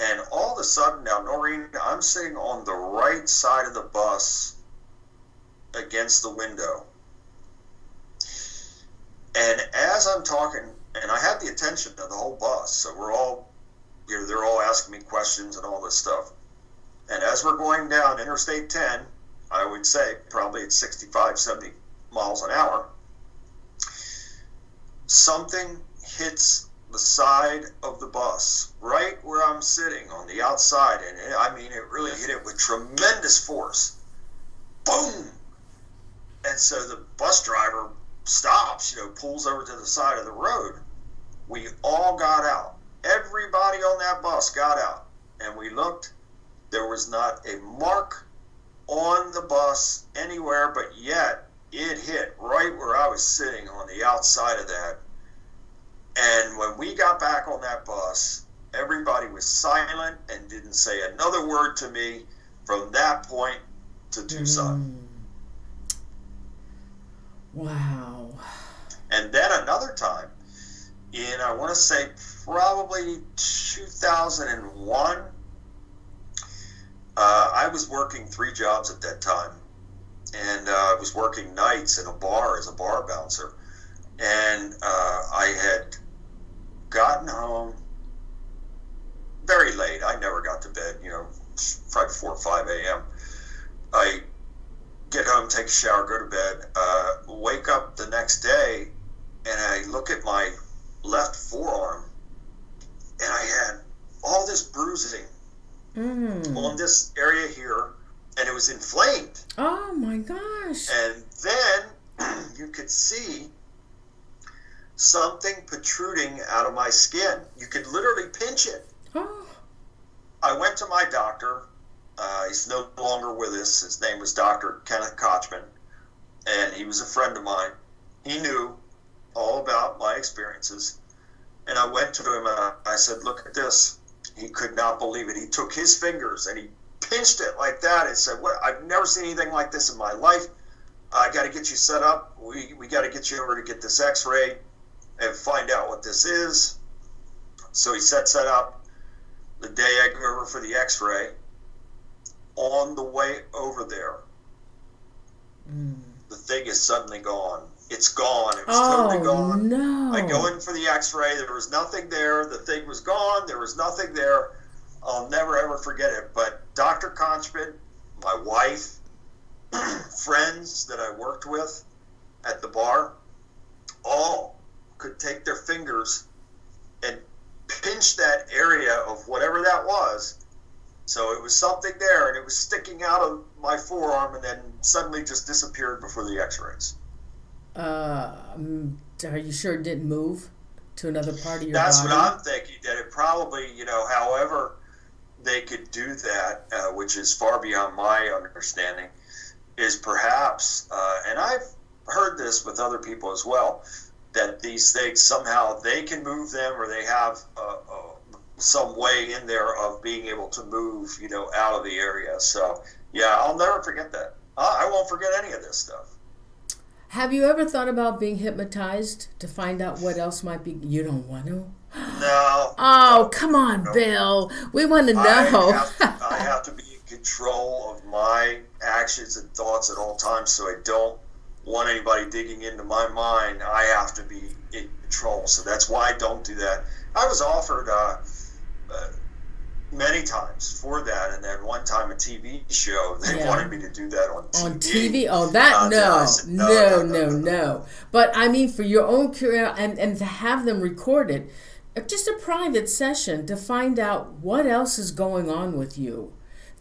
And all of a sudden now, Norene, I'm sitting on the right side of the bus against the window. And as I'm talking, and I had the attention of the whole bus, so we're all, they're all asking me questions and all this stuff. And as we're going down Interstate 10, I would say probably at 65, 70 miles an hour, something hits the side of the bus right where I'm sitting on the outside, and it really hit it with tremendous force. Boom! And so the bus driver stops, pulls over to the side of the road. We all got out. Everybody on that bus got out, and we looked. There was not a mark on the bus anywhere, but yet it hit right where I was sitting on the outside of that. And when we got back on that bus, everybody was silent and didn't say another word to me from that point to Tucson. Wow. And then another time, in, I want to say, probably 2001, I was working 3 jobs at that time. And I was working nights in a bar as a bar bouncer. And I had gotten home very late. I never got to bed, probably 4 or 5 a.m. I get home, take a shower, go to bed, wake up the next day, and I look at my left forearm, and I had all this bruising on this area here, and it was inflamed. Oh my gosh. And then you could see something protruding out of my skin. You could literally pinch it. Oh. I went to my doctor. He's no longer with us. His name was Dr. Kenneth Kochman, and he was a friend of mine. He knew all about my experiences, and I went to him and I said, "Look at this." He could not believe it. He took his fingers and he pinched it like that and said, "What? I've never seen anything like this in my life. I got to get you set up. We got to get you over to get this X-ray and find out what this is." So he sets that up. The day I go over for the X-ray, on the way over there, the thing is suddenly gone. It's gone. It was totally gone. No. I go in for the X-ray. There was nothing there. The thing was gone. There was nothing there. I'll never, ever forget it. But Dr. Konchman, my wife, friends that I worked with at the bar, all could take their fingers and pinch that area of whatever that was. So it was something there, and it was sticking out of my forearm and then suddenly just disappeared before the X-rays. Are you sure it didn't move to another part of your That's body? what I'm thinking, that it probably, however they could do that, which is far beyond my understanding, is perhaps, and I've heard this with other people as well, that these things, somehow they can move them, or they have some way in there of being able to move, out of the area. So, yeah, I'll never forget that. I won't forget any of this stuff. Have you ever thought about being hypnotized to find out what else might be? You don't want to? No. Oh, come on, no. Bill. We want to know. I have to be in control of my actions and thoughts at all times, so I don't want anybody digging into my mind. I have to be in control, so that's why I don't do that. I was offered many times for that, and then one time a TV show, they wanted me to do that on TV. On TV? Oh, that, no. Said, No. But, I mean, for your own curiosity, and to have them record it, just a private session to find out what else is going on with you.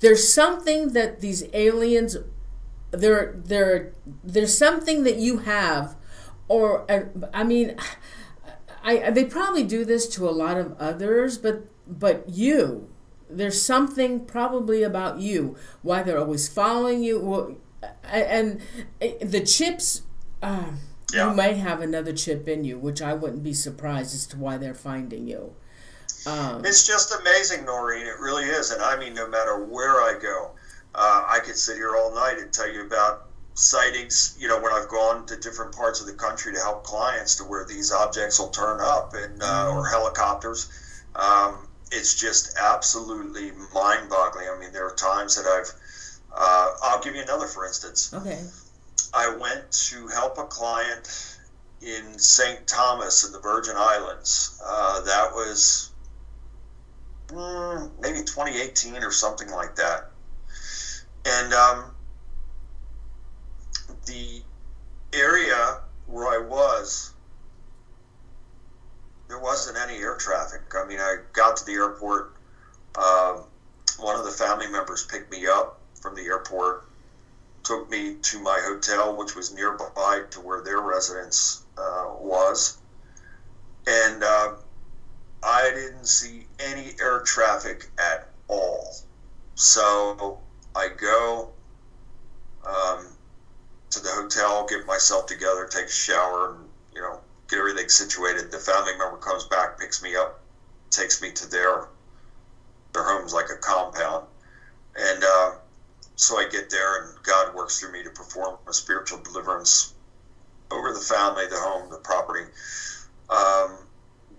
There's something that these aliens, there's something that you have, or, I mean, they probably do this to a lot of others, but there's something probably about you, why they're always following you. Well, and the chips, you may have another chip in you, which I wouldn't be surprised as to why they're finding you. It's just amazing, Norene. It really is. And I mean, no matter where I go, I could sit here all night and tell you about sightings, when I've gone to different parts of the country to help clients, to where these objects will turn up, and or helicopters. It's just absolutely mind-boggling. I mean, there are times that I'll give you another, for instance. Okay. I went to help a client in St. Thomas in the Virgin Islands. That was maybe 2018 or something like that. And the area where I was, there wasn't any air traffic. I mean, I got to the airport. One of the family members picked me up from the airport, took me to my hotel, which was nearby to where their residence was. And I didn't see any air traffic at all. So I go to the hotel, get myself together, take a shower, and get everything situated. The family member comes back, picks me up, takes me to their home's like a compound, and so I get there, and God works through me to perform a spiritual deliverance over the family, the home, the property.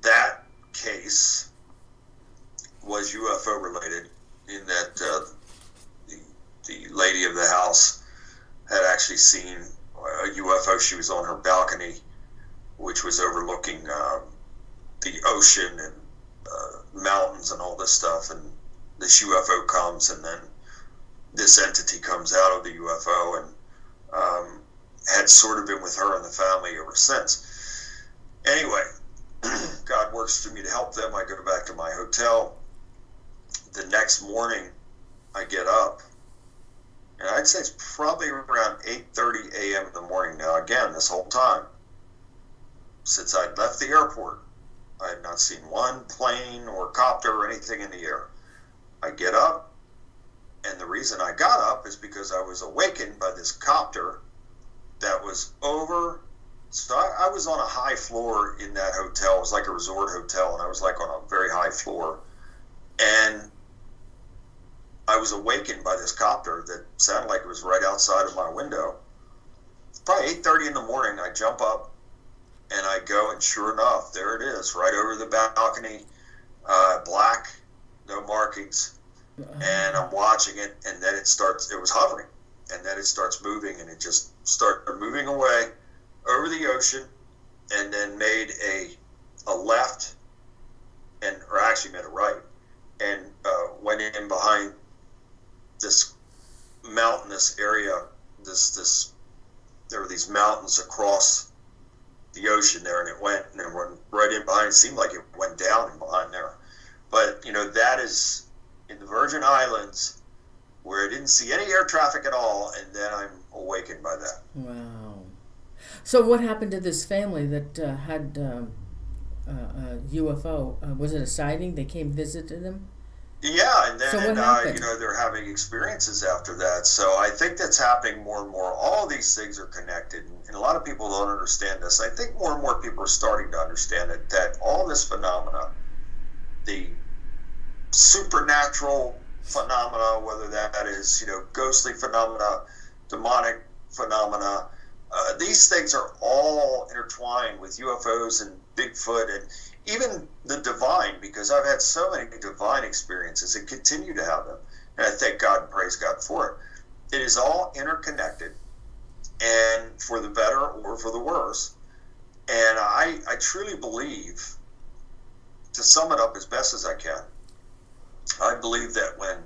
That case was UFO related, in that the lady of the house had actually seen a UFO. She was on her balcony, which was overlooking the ocean and mountains and all this stuff, and this UFO comes, and then this entity comes out of the UFO, and had sort of been with her and the family ever since. Anyway, God works through me to help them. I go back to my hotel. The next morning, I get up, and I'd say it's probably around 8:30 a.m. in the morning now. Again, this whole time, since I'd left the airport, I had not seen one plane or copter or anything in the air. I get up, and the reason I got up is because I was awakened by this copter that was over. So I was on a high floor in that hotel. It was like a resort hotel, and I was like on a very high floor. And I was awakened by this copter that sounded like it was right outside of my window. Probably 8:30 in the morning, I jump up, and I go, and sure enough, there it is, right over the balcony, black, no markings, and I'm watching it, and then it was hovering, and then it starts moving, and it just started moving away over the ocean, and then made a left, or actually made a right, and went in behind this mountainous area. There were these mountains across the ocean there, and it went right in behind. It seemed like it went down in behind there, but that is in the Virgin Islands, where I didn't see any air traffic at all, and then I'm awakened by that. Wow. So what happened to this family that had a UFO? Was it a sighting? They came visited them? Yeah, and then so what happened? they're having experiences after that. So I think that's happening more and more. All these things are connected, and a lot of people don't understand this. I think more and more people are starting to understand it, that all this phenomena, the supernatural phenomena, whether that is ghostly phenomena, demonic phenomena, these things are all intertwined with UFOs and Bigfoot, and even the divine, because I've had so many divine experiences and continue to have them, and I thank God and praise God for it. It is all interconnected, and for the better or for the worse. And I truly believe, to sum it up as best as I can, I believe that when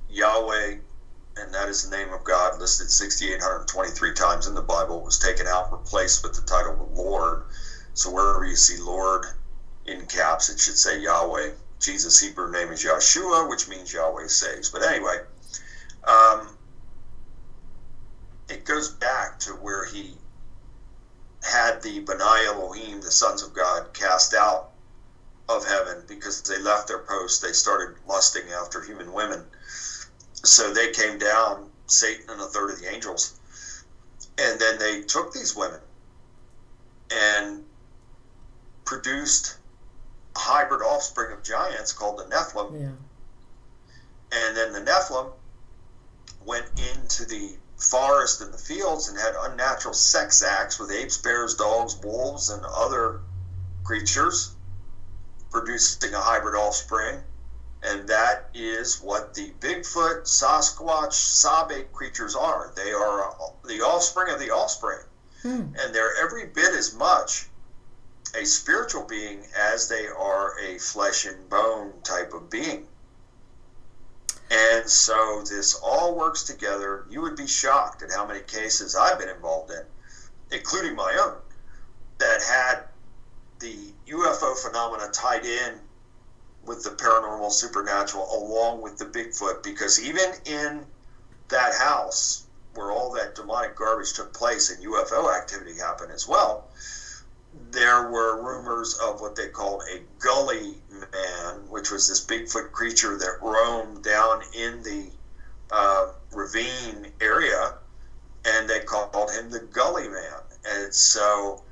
Yahweh, and that is the name of God listed 6,823 times in the Bible, was taken out and replaced with the title of Lord. So wherever you see Lord in caps, it should say Yahweh. Jesus' Hebrew name is Yahshua, which means Yahweh saves. But anyway, it goes back to where he had the B'nai Elohim, the sons of God, cast out of heaven because they left their post. They started lusting after human women. So they came down, Satan and a third of the angels, and then they took these women and produced a hybrid offspring of giants called the Nephilim. Yeah. And then the Nephilim went into the forest and the fields and had unnatural sex acts with apes, bears, dogs, wolves, and other creatures, producing a hybrid offspring. And that is what the Bigfoot, Sasquatch, Sabe creatures are. They are the offspring of the offspring. And they're every bit as much a spiritual being as they are a flesh and bone type of being. And so this all works together. You would be shocked at how many cases I've been involved in, including my own, that had the UFO phenomena tied in with the paranormal, supernatural, along with the Bigfoot, because even in that house where all that demonic garbage took place and UFO activity happened as well, there were rumors of what they called a gully man, which was this Bigfoot creature that roamed down in the ravine area, and they called him the Gully Man. And so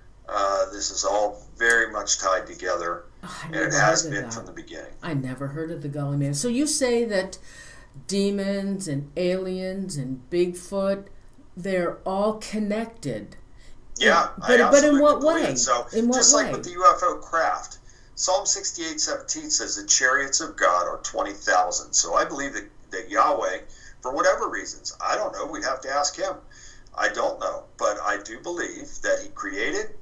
this is all very much tied together, and it has been from the beginning. I never heard of the Gully Man. So you say that demons and aliens and Bigfoot, they're all connected. Yeah, but in what way? So, in what just way? like with the UFO craft, Psalm 68:17 says the chariots of God are 20,000. So I believe that Yahweh, for whatever reasons, I don't know, we'd have to ask him. I don't know, but I do believe that he created,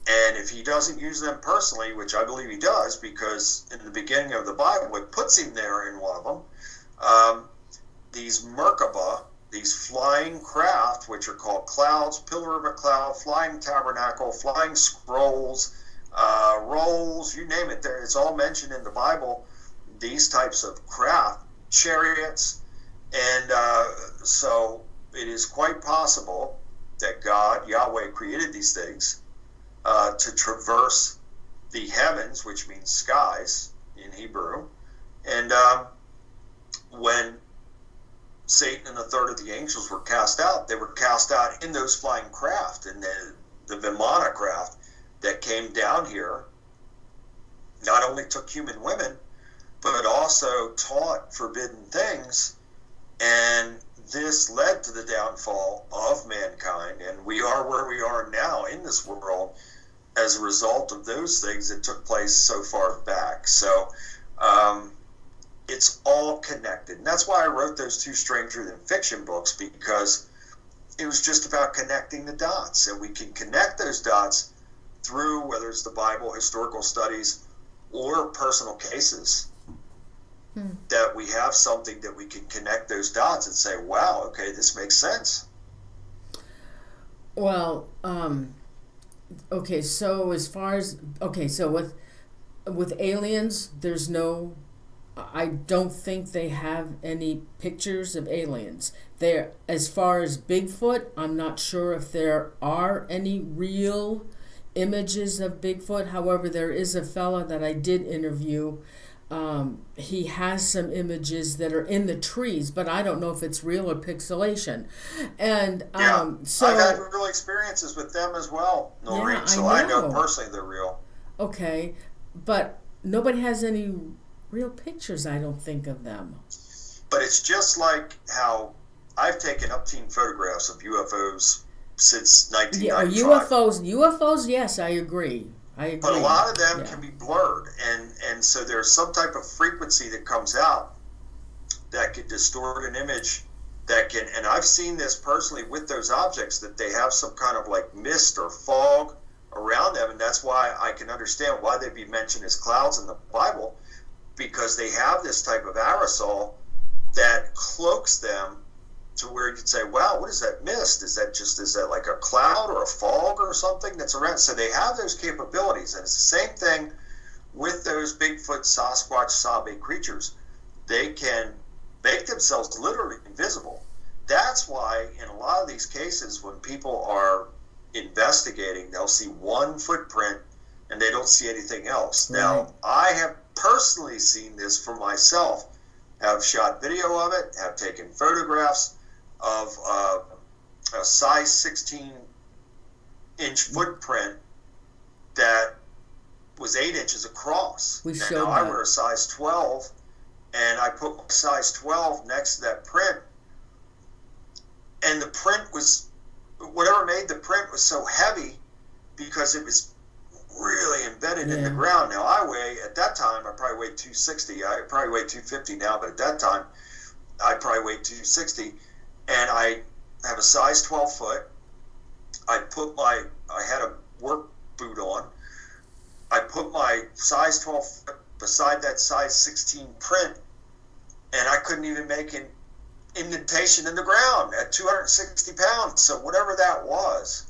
and if he doesn't use them personally, which I believe he does, because in the beginning of the Bible, it puts him there in one of them, these Merkabah, these flying craft, which are called clouds, pillar of a cloud, flying tabernacle, flying scrolls, rolls, you name it, it's all mentioned in the Bible, these types of craft, chariots, and so it is quite possible that God, Yahweh, created these things to traverse the heavens, which means skies in Hebrew, and when Satan and a third of the angels were cast out, they were cast out in those flying craft, and the Vimana craft that came down here not only took human women, but also taught forbidden things, and this led to the downfall of mankind, and we are where we are now in this world as a result of those things that took place so far back. So it's all connected, and that's why I wrote those two Stranger Than Fiction books, because it was just about connecting the dots, and we can connect those dots through whether it's the Bible, historical studies, or personal cases. That we have something that we can connect those dots and say, wow, okay, this makes sense. Well, okay, so as far as, so with aliens, there's no, I don't think they have any pictures of aliens. There, as far as Bigfoot, I'm not sure if there are any real images of Bigfoot. However, there is a fella that I did interview. He has some images that are in the trees, but I don't know if it's real or pixelation. And so I've had real experiences with them as well, Norene, so I know personally they're real. Okay, but nobody has any real pictures, I don't think, of them. But it's just like how I've taken up-team photographs of UFOs since 1995. UFOs, yes, I agree. But a lot of them can be blurred, and so there's some type of frequency that comes out that could distort an image that can, and I've seen this personally with those objects, that they have some kind of like mist or fog around them, and that's why I can understand why they'd be mentioned as clouds in the Bible, because they have this type of aerosol that cloaks them to where you could say, wow, what is that mist? Is that like a cloud or a fog or something that's around? So they have those capabilities, and it's the same thing with those Bigfoot, Sasquatch, Sabe creatures. They can make themselves literally invisible. That's why in a lot of these cases when people are investigating, they'll see one footprint and they don't see anything else. Right. Now, I have personally seen this for myself, have shot video of it, have taken photographs of a size 16-inch footprint that was 8 inches across. We and showed now I that. wear a size 12, and I put my size 12 next to that print, and the print was, whatever made the print was so heavy because it was really embedded in the ground. Now at that time, I probably weighed 260. I probably weigh 250 now, but at that time, I probably weighed 260, and I have a size 12 foot. I had a work boot on. I put my size 12 foot beside that size 16 print, and I couldn't even make an indentation in the ground at 260 pounds. So whatever that was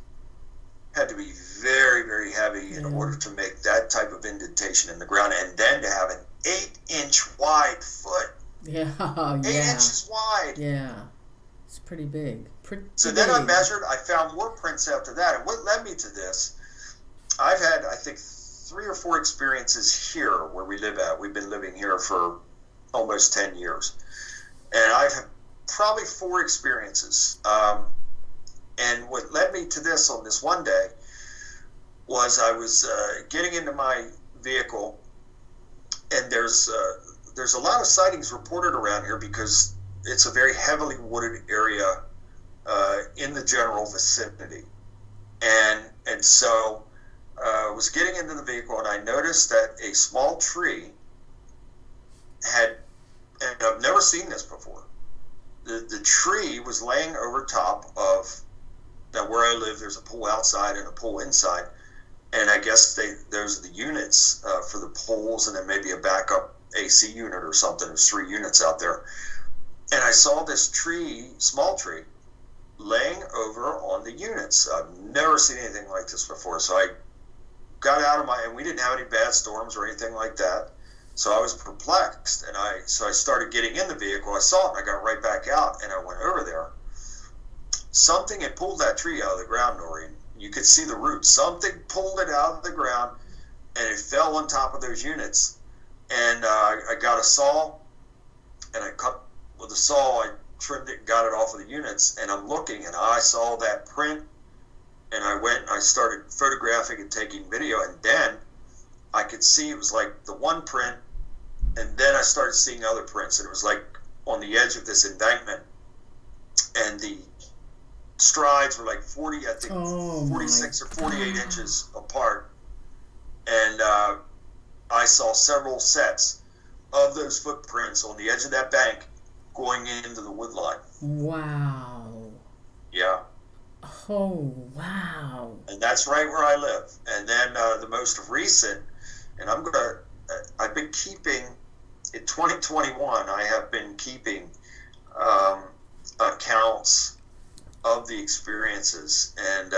had to be very, very heavy in order to make that type of indentation in the ground, and then to have an 8-inch wide foot. Yeah, 8 inches wide. Yeah, it's pretty big. So then I measured. I found more prints after that, and what led me to this, I've had, I think, 3 or 4 experiences here where we live at. We've been living here for almost 10 years, and I've had probably 4 experiences. And what led me to this on this one day was I was getting into my vehicle, and there's a lot of sightings reported around here because it's a very heavily wooded area in the general vicinity. And so I was getting into the vehicle, and I noticed that a small tree had, and I've never seen this before, the tree was laying over top of, now where I live, there's a pool outside and a pool inside, and I guess those are the units for the poles, and then maybe a backup AC unit or something. There's 3 units out there. And I saw this tree, small tree, laying over on the units. I've never seen anything like this before. So I got out of and we didn't have any bad storms or anything like that. So I was perplexed, and so I started getting in the vehicle. I saw it, and I got right back out, and I went over there. Something had pulled that tree out of the ground, Norene. You could see the roots. Something pulled it out of the ground, and it fell on top of those units. And I got a saw, and I cut with a saw. I trimmed it and got it off of the units. And I'm looking, and I saw that print, and I went and I started photographing and taking video. And then I could see it was like the one print, and then I started seeing other prints, and it was like on the edge of this embankment, and the strides were like 40, I think 46 or 48 inches apart. And I saw several sets of those footprints on the edge of that bank going into the wood line. Wow. Yeah. Oh, wow. And that's right where I live. And then the most recent, and I've been keeping, in 2021, I have been keeping accounts of the experiences. And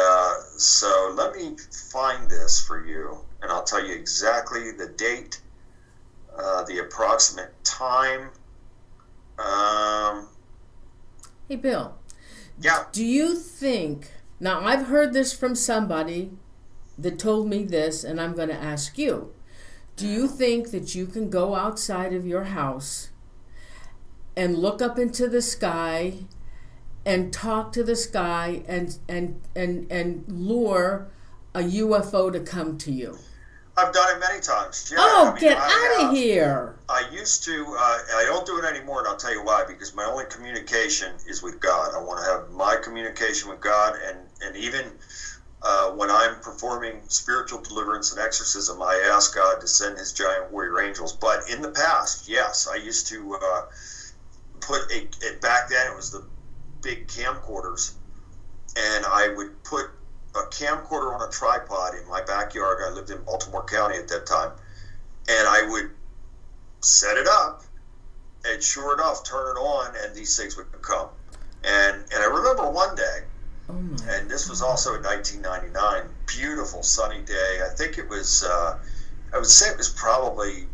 so let me find this for you, and I'll tell you exactly the date, the approximate time. Hey, Bill. Yeah. Do you think, now I've heard this from somebody that told me this, and I'm going to ask you. Do you think that you can go outside of your house and look up into the sky and talk to the sky and lure a UFO to come to you? I've done it many times. Yeah, Oh, get out of here. I used to, I don't do it anymore, and I'll tell you why, because my only communication is with God. I want to have my communication with God, and even when I'm performing spiritual deliverance and exorcism, I ask God to send his giant warrior angels. But in the past, yes, I used to put back then it was the big camcorders, and I would put a camcorder on a tripod in my backyard. I lived in Baltimore County at that time, and I would set it up, and sure enough, turn it on, and these things would come. And I remember one day, and this was also in 1999, beautiful sunny day. I think it was, I would say it was probably,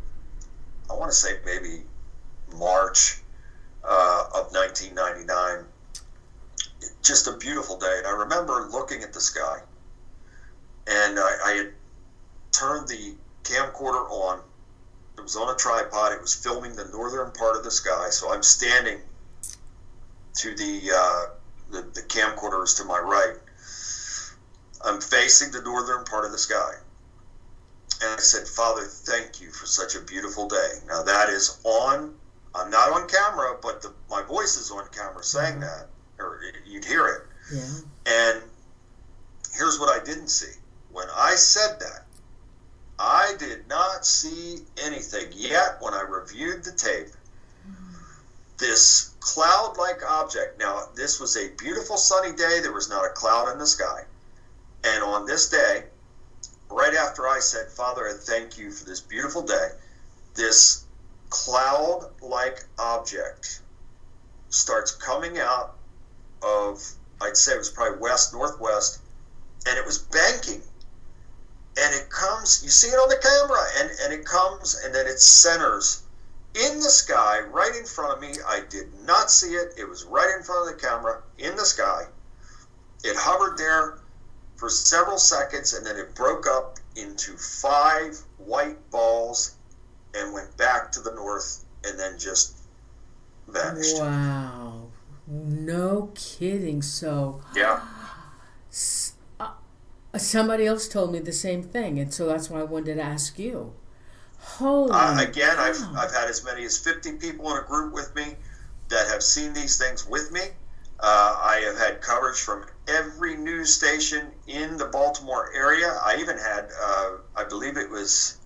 I want to say maybe March of 1999. Just a beautiful day. And I remember looking at the sky, and I had turned the camcorder on. It was on a tripod. It was filming the northern part of the sky. So I'm standing to the camcorder is to my right. I'm facing the northern part of the sky. And I said, Father, thank you for such a beautiful day. Now that is on, I'm not on camera, but my voice is on camera saying that, or you'd hear it. Yeah. And here's what I didn't see. When I said that, I did not see anything yet when I reviewed the tape. This cloud-like object. Now, this was a beautiful sunny day. There was not a cloud in the sky. And on this day, right after I said, Father, I thank you for this beautiful day, this cloud-like object starts coming out of, I'd say it was probably west-northwest, and it was banking. And it comes, you see it on the camera, and it comes, and then it centers in the sky, right in front of me. I did not see it. It was right in front of the camera, in the sky. It hovered there for several seconds, and then it broke up into 5 white balls and went back to the north, and then just vanished. Wow. No kidding. So... Yeah. Somebody else told me the same thing, and so that's why I wanted to ask you. Holy again, cow. I've had as many as 50 people in a group with me that have seen these things with me. I have had coverage from every news station in the Baltimore area. I even had, I believe it was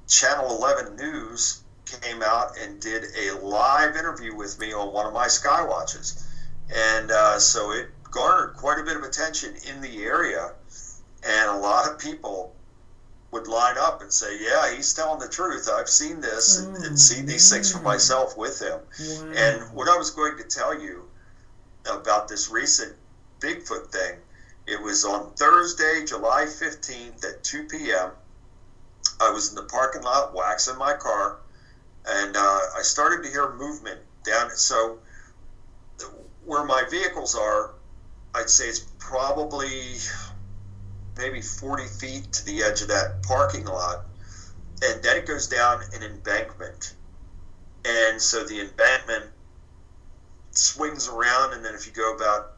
Channel 11 News came out and did a live interview with me on one of my sky watches. And so it garnered quite a bit of attention in the area. And a lot of people would line up and say, yeah, he's telling the truth. I've seen this and seen these things for myself with him. Wow. And what I was going to tell you about this recent Bigfoot thing, it was on Thursday, July 15th at 2 p.m. I was in the parking lot waxing my car, and I started to hear movement down. So where my vehicles are, I'd say it's probably maybe 40 feet to the edge of that parking lot, and then it goes down an embankment. And so the embankment swings around, and then if you go about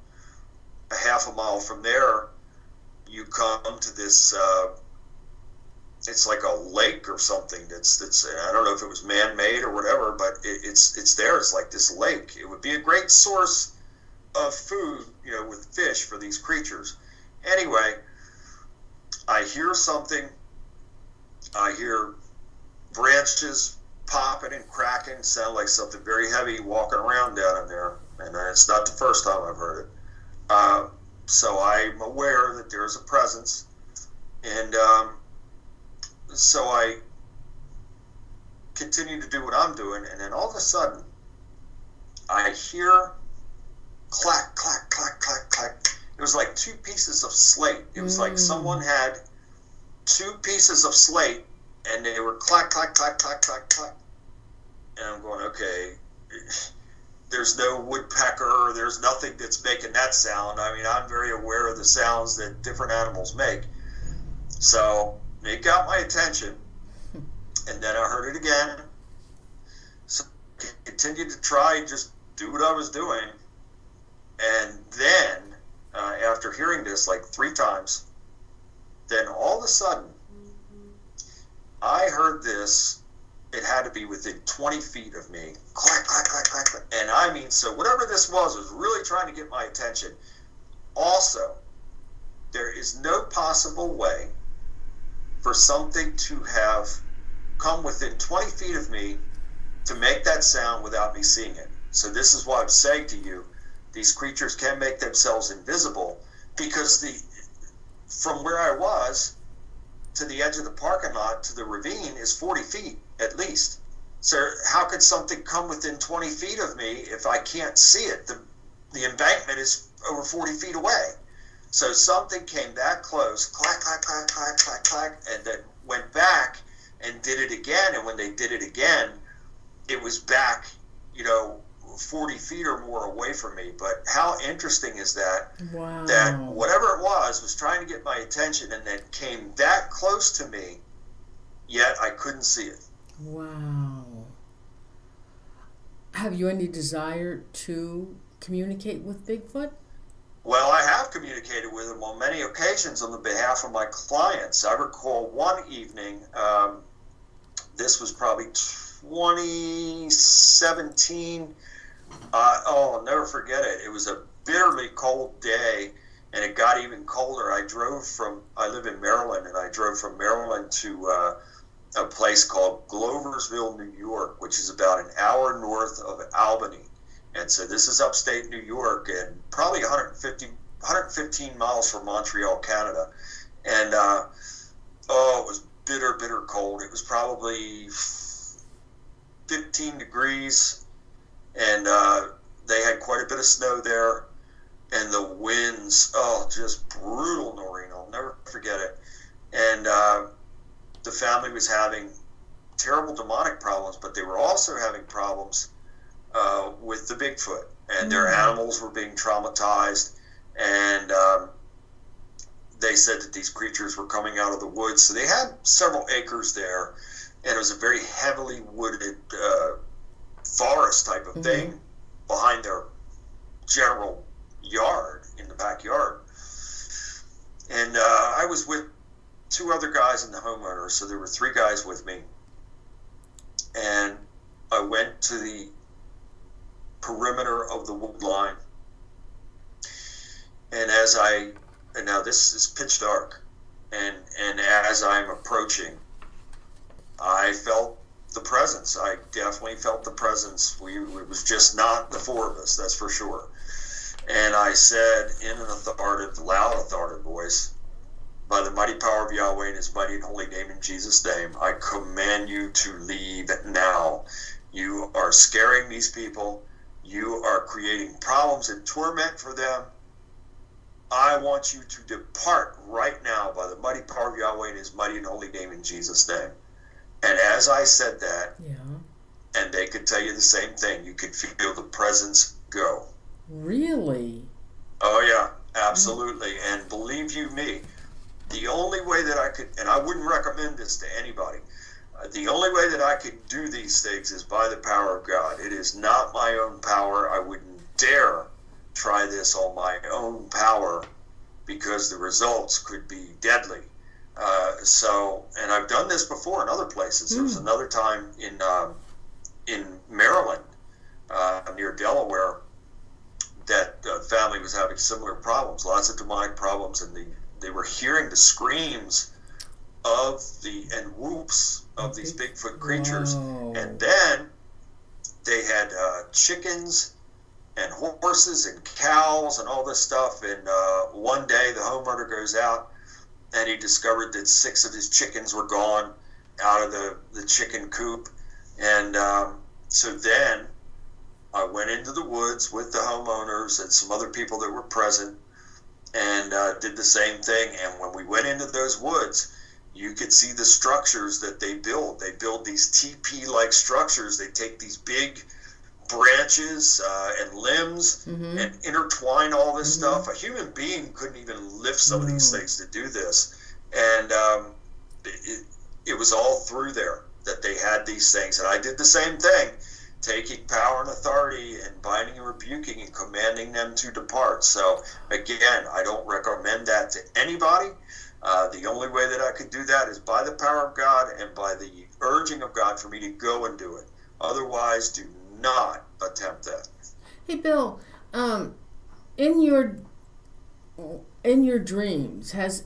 a half a mile from there, you come to this, it's like a lake or something that's I don't know if it was man-made or whatever, but it's there. It's like this lake. It would be a great source of food, with fish for these creatures. Anyway, I hear something. I hear branches popping and cracking. Sound like something very heavy walking around down in there. And it's not the first time I've heard it. So I'm aware that there's a presence. And so I continue to do what I'm doing. And then all of a sudden, I hear clack, clack, clack, clack, clack. It was like 2 pieces of slate. It was like someone had 2 pieces of slate, and they were clack, clack, clack, clack, clack, clack. And I'm going, okay, there's no woodpecker, there's nothing that's making that sound. I mean, I'm very aware of the sounds that different animals make. So it got my attention, and then I heard it again. So I continued to try and just do what I was doing. And then, after hearing this like 3 times, then all of a sudden, I heard this. It had to be within 20 feet of me. Clack, clack, clack, clack, clack. And I mean, so whatever this was really trying to get my attention. Also, there is no possible way for something to have come within 20 feet of me to make that sound without me seeing it. So this is why I'm saying to you, these creatures can make themselves invisible, because from where I was to the edge of the parking lot to the ravine is 40 feet at least. So how could something come within 20 feet of me if I can't see it? The embankment is over 40 feet away. So something came that close, clack, clack, clack, clack, clack, clack, and then went back and did it again. And when they did it again, it was back, 40 feet or more away from me. But how interesting is that? Wow. That whatever it was trying to get my attention and then came that close to me, yet I couldn't see it. Wow. Have you any desire to communicate with Bigfoot? Well, I have communicated with him on many occasions on the behalf of my clients. I recall one evening, this was probably 2017. I'll never forget it. It was a bitterly cold day, and it got even colder. I live in Maryland, and I drove from Maryland to a place called Gloversville, New York, which is about an hour north of Albany. And so this is upstate New York, and probably 115 miles from Montreal, Canada. And it was bitter, bitter cold. It was probably 15 degrees, and they had quite a bit of snow there. And the winds, just brutal, Norene. I'll never forget it. And the family was having terrible demonic problems, but they were also having problems with the Bigfoot, and their animals were being traumatized, and they said that these creatures were coming out of the woods. So they had several acres there, and it was a very heavily wooded forest type of thing behind their general yard in the backyard. And I was with two other guys and the homeowner, so there were three guys with me, and I went to the perimeter of the wood line, and now this is pitch dark, and as I'm approaching, I felt the presence. I definitely felt the presence. It was just not the four of us, that's for sure. And I said in an authoritative, loud, authoritative voice, by the mighty power of Yahweh and his mighty and holy name, in Jesus' name, I command you to leave now. You are scaring these people. You are creating problems and torment for them. I want you to depart right now by the mighty power of Yahweh and his mighty and holy name, in Jesus' name. And as I said that, and they could tell you the same thing, you could feel the presence go. Really? Oh, yeah, absolutely. And believe you me, the only way that I could, and I wouldn't recommend this to anybody, the only way that I could do these things is by the power of God. It is not my own power. I wouldn't dare try this on my own power, because the results could be deadly. And I've done this before in other places. There was another time in Maryland, near Delaware, that family was having similar problems, lots of demonic problems, and they were hearing the screams and whoops of these Bigfoot creatures. Whoa. And then they had chickens and horses and cows and all this stuff. And one day the homeowner goes out, and he discovered that 6 of his chickens were gone out of the chicken coop. And so then I went into the woods with the homeowners and some other people that were present, and did the same thing. And when we went into those woods, you could see the structures that they build. They build these teepee-like structures. They take these big branches and limbs and intertwine all this stuff. A human being couldn't even lift some of these things to do this. And it was all through there that they had these things. And I did the same thing, taking power and authority and binding and rebuking and commanding them to depart. So again, I don't recommend that to anybody. The only way that I could do that is by the power of God and by the urging of God for me to go and do it. Otherwise, do not attempt that. Hey, Bill, in your dreams, has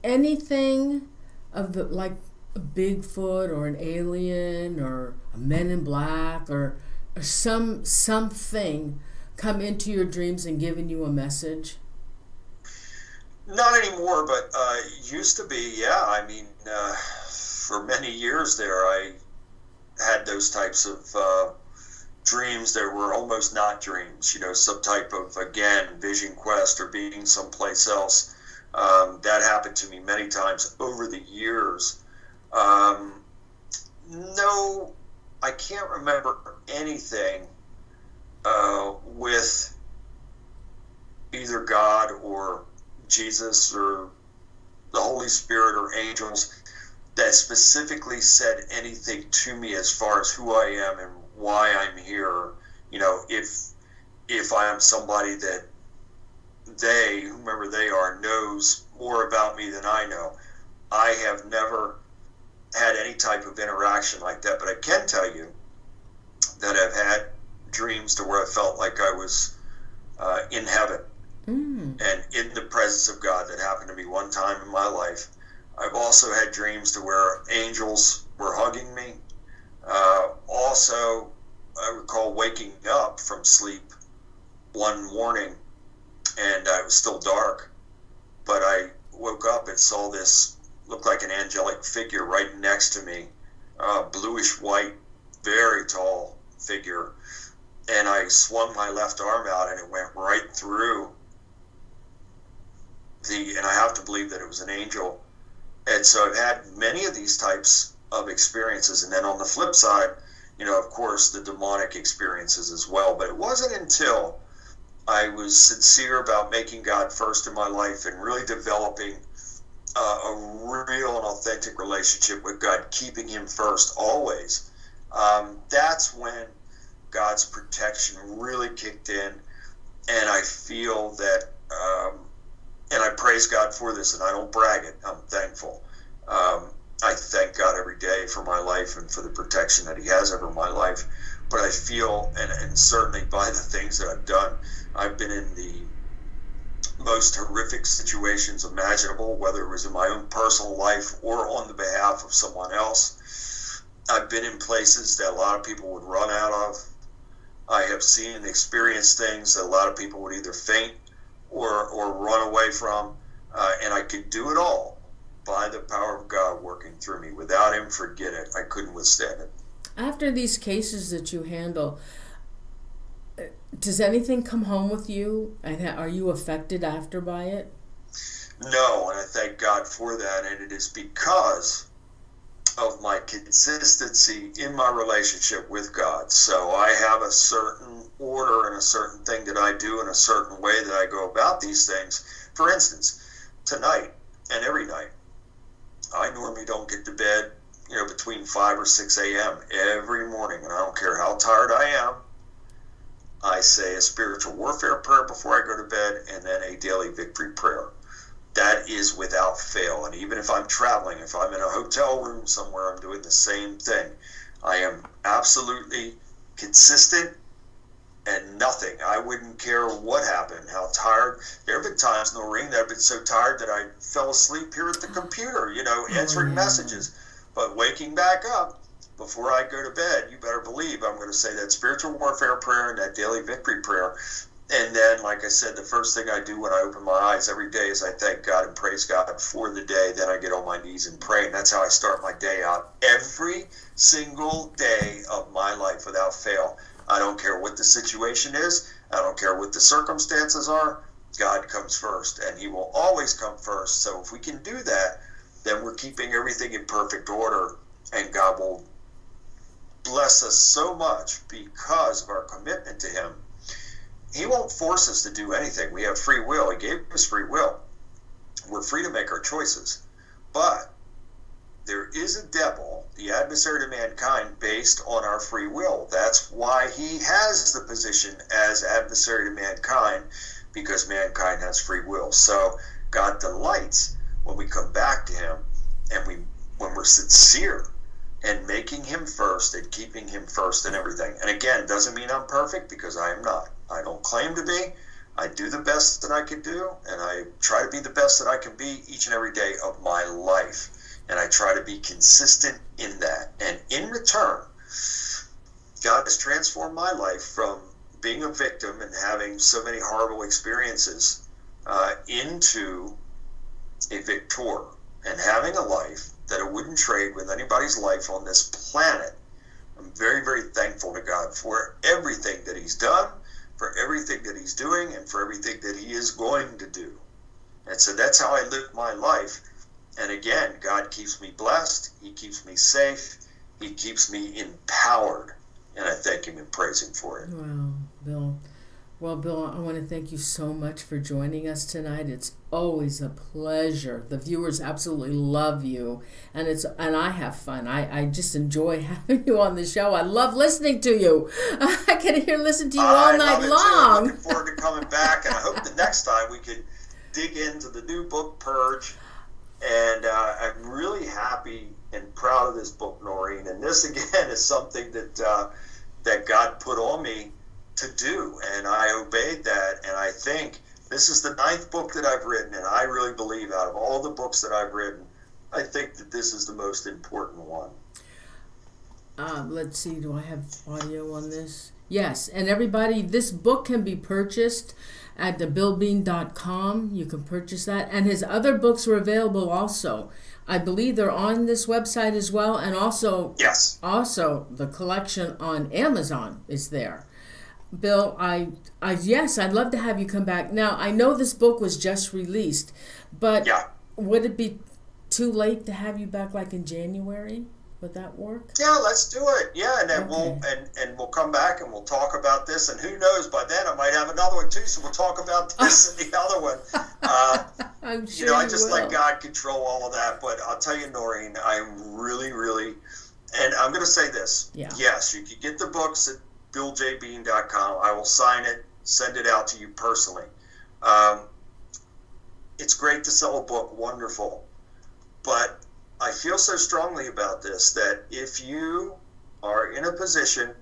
anything of the, like a Bigfoot or an alien or a Men in Black or something come into your dreams and given you a message? Not anymore, but used to be, yeah. I mean, for many years there, I had those types of dreams that were almost not dreams, some type of, again, vision quest or being someplace else. That happened to me many times over the years. No I can't remember anything with either God or Jesus or the Holy Spirit or angels that specifically said anything to me as far as who I am and why I'm here. You know, if I am somebody that they, whomever they are, knows more about me than I know. I have never had any type of interaction like that, but I can tell you that I've had dreams to where I felt like I was in heaven and in the presence of God. That happened to me one time in my life. I've also had dreams to where angels were hugging me. Also, I recall waking up from sleep one morning, and it was still dark, but I woke up and saw this, looked like an angelic figure right next to me, bluish white, very tall figure, and I swung my left arm out and it went right through and I have to believe that it was an angel. And so I've had many of these types of experiences. And then on the flip side, you know, of course, the demonic experiences as well. But it wasn't until I was sincere about making God first in my life and really developing a real and authentic relationship with God, keeping him first always. That's when God's protection really kicked in. And I feel that, and I praise God for this, and I don't brag it. I'm thankful. I thank God every day for my life and for the protection that he has over my life. But I feel, and certainly by the things that I've done, I've been in the most horrific situations imaginable, whether it was in my own personal life or on the behalf of someone else. I've been in places that a lot of people would run out of. I have seen and experienced things that a lot of people would either faint or run away from, and I could do it all by the power of God working through me. Without him, forget it. I couldn't withstand it. After these cases that you handle, does anything come home with you? And are you affected after by it? No, and I thank God for that, and it is because of my consistency in my relationship with God. So I have a certain order and a certain thing that I do in a certain way that I go about these things. For instance, tonight and every night, I normally don't get to bed, you know, between 5 or 6 a.m. every morning, and I don't care how tired I am. I say a spiritual warfare prayer before I go to bed, and then a daily victory prayer. That is without fail. And even if I'm traveling, if I'm in a hotel room somewhere, I'm doing the same thing. I am absolutely consistent and nothing. I wouldn't care what happened, how tired. There have been times, Norene, that I've been so tired that I fell asleep here at the computer, you know, answering messages. But waking back up before I go to bed, you better believe I'm going to say that spiritual warfare prayer and that daily victory prayer. And then, like I said, the first thing I do when I open my eyes every day is I thank God and praise God for the day. Then I get on my knees and pray, and that's how I start my day out every single day of my life without fail. I don't care what the situation is. I don't care what the circumstances are. God comes first, and he will always come first. So if we can do that, then we're keeping everything in perfect order, and God will bless us so much because of our commitment to him. He won't force us to do anything. We have free will. He gave us free will. We're free to make our choices. But there is a devil, the adversary to mankind, based on our free will. That's why he has the position as adversary to mankind, because mankind has free will. So God delights when we come back to him and when we're sincere and making him first and keeping him first in everything. And again, doesn't mean I'm perfect, because I am not. I don't claim to be. I do the best that I can do, and I try to be the best that I can be each and every day of my life. And I try to be consistent in that. And in return, God has transformed my life from being a victim and having so many horrible experiences into a victor and having a life that I wouldn't trade with anybody's life on this planet. I'm very, very thankful to God for everything that he's done, for everything that he's doing, and for everything that he is going to do. And so that's how I live my life. And again, God keeps me blessed. He keeps me safe. He keeps me empowered, and I thank him and praise him for it. Wow, Bill. Well, Bill, I want to thank you so much for joining us tonight. It's always a pleasure. The viewers absolutely love you, and I have fun. I just enjoy having you on the show. I love listening to you. I can listen to you all night long. I'm looking forward to coming back, and I hope the next time we could dig into the new book, Purge. And I'm really happy and proud of this book, Norene. And this, again, is something that God put on me to do, and I obeyed that. And I think this is the 9th book that I've written, and I really believe out of all the books that I've written, I think that this is the most important one. Let's see, do I have audio on this? Yes, and everybody, this book can be purchased at thebillbean.com. You can purchase that, and his other books are available also. I believe they're on this website as well, and also the collection on Amazon is there. Bill, yes, I'd love to have you come back. Now, I know this book was just released, but would it be too late to have you back like in January? Would that work? Yeah, let's do it. Yeah, and then we'll come back and we'll talk about this, and who knows, by then I might have another one too, so we'll talk about this and the other one. I'm sure I just let God control all of that, but I'll tell you, Norene, I'm really, really, and I'm going to say this. Yeah. Yes, you can get the books at BillJBean.com. I will sign it, send it out to you personally. It's great to sell a book, wonderful. But I feel so strongly about this that if you are in a position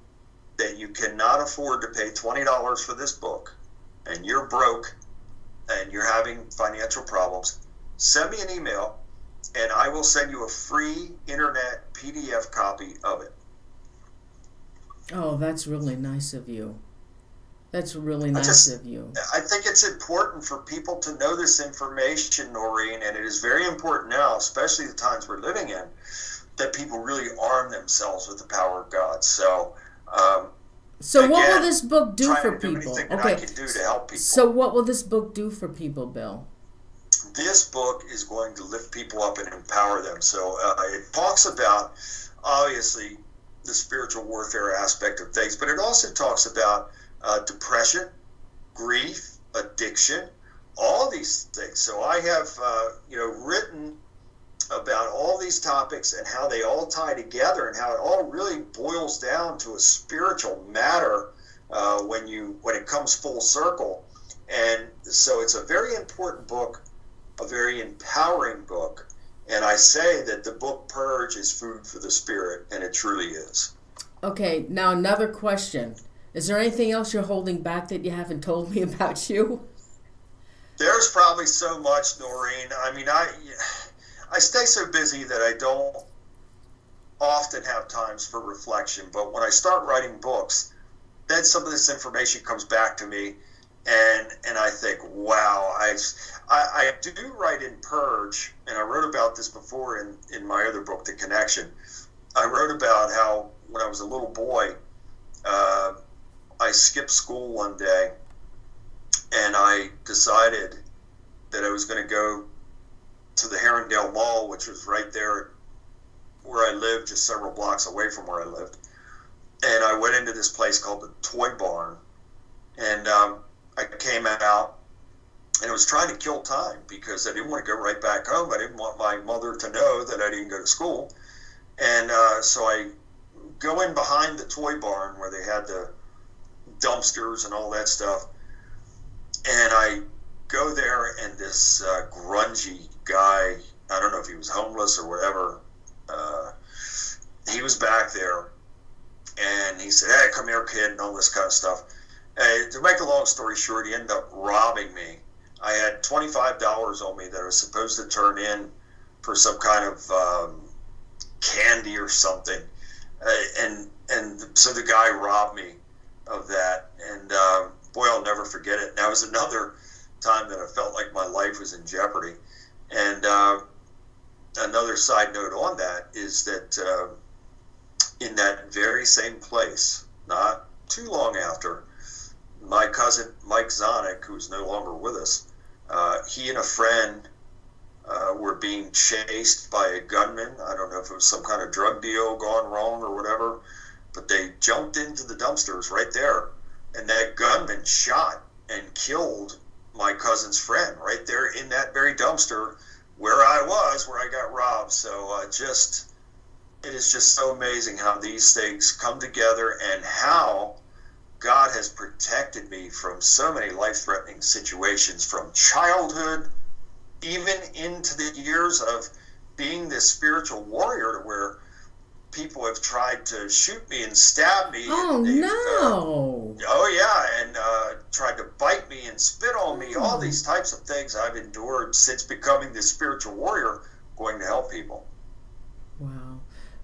that you cannot afford to pay $20 for this book, and you're broke, and you're having financial problems, send me an email, and I will send you a free internet PDF copy of it. Oh, that's really nice of you. That's really nice of you. I think it's important for people to know this information, Norene, and it is very important now, especially the times we're living in, that people really arm themselves with the power of God. So, again, what will this book do for people? I can do to help people. So what will this book do for people, Bill? This book is going to lift people up and empower them. So it talks about, obviously, the spiritual warfare aspect of things, but it also talks about depression, grief, addiction, all these things. So I have, written about all these topics and how they all tie together and how it all really boils down to a spiritual matter when it comes full circle. And so it's a very important book, a very empowering book. And I say that the book Purge is food for the spirit, and it truly is. Okay, now another question. Is there anything else you're holding back that you haven't told me about you? There's probably so much, Norene. I mean, I stay so busy that I don't often have times for reflection. But when I start writing books, then some of this information comes back to me, and I think, wow, I do write in Purge, and I wrote about this before in my other book, The Connection. I wrote about how when I was a little boy, I skipped school one day, and I decided that I was going to go to the Herondale Mall, which was right there where I lived, just several blocks away from where I lived. And I went into this place called the Toy Barn, and I came out, and I was trying to kill time because I didn't want to go right back home. I didn't want my mother to know that I didn't go to school. And so I go in behind the Toy Barn where they had the dumpsters and all that stuff, and I go there, and this grungy guy, I don't know if he was homeless or whatever, he was back there, and he said, "Hey, come here, kid," and all this kind of stuff. To make a long story short, he ended up robbing me. I had $25 on me that I was supposed to turn in for some kind of candy or something, and so the guy robbed me of that, and boy, I'll never forget it. And that was another time that I felt like my life was in jeopardy. And another side note on that is that in that very same place, not too long after, my cousin Mike Zonick, who's no longer with us, he and a friend were being chased by a gunman. I don't know if it it was some kind of drug deal gone wrong or whatever. But they jumped into the dumpsters right there, and that gunman shot and killed my cousin's friend right there in that very dumpster where I got robbed. So it is just so amazing how these things come together and how God has protected me from so many life-threatening situations from childhood even into the years of being this spiritual warrior, to where people have tried to shoot me and stab me. Oh, no. And tried to bite me and spit on me. All these types of things I've endured since becoming this spiritual warrior, going to help people. Wow.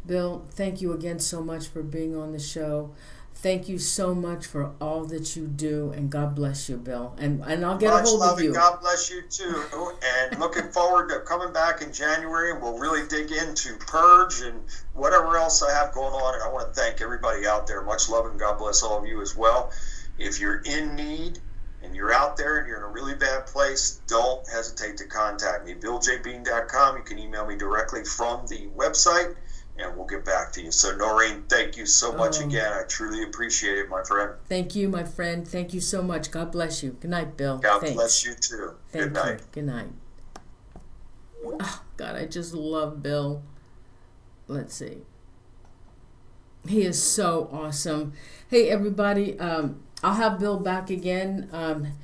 Bill, thank you again so much for being on the show. Thank you so much for all that you do, and God bless you, Bill. And I'll get a hold of you. God bless you too. And looking forward to coming back in January, and we'll really dig into Purge and whatever else I have going on. And I want to thank everybody out there. Much love, and God bless all of you as well. If you're in need and you're out there and you're in a really bad place, don't hesitate to contact me. BillJBean.com. You can email me directly from the website, and we'll get back to you. So, Norene, thank you so much again. I truly appreciate it, my friend. Thank you, my friend. Thank you so much. God bless you. Good night, Bill. God bless you, too. Good night. Good night. Oh, God, I just love Bill. Let's see. He is so awesome. Hey, everybody, I'll have Bill back again.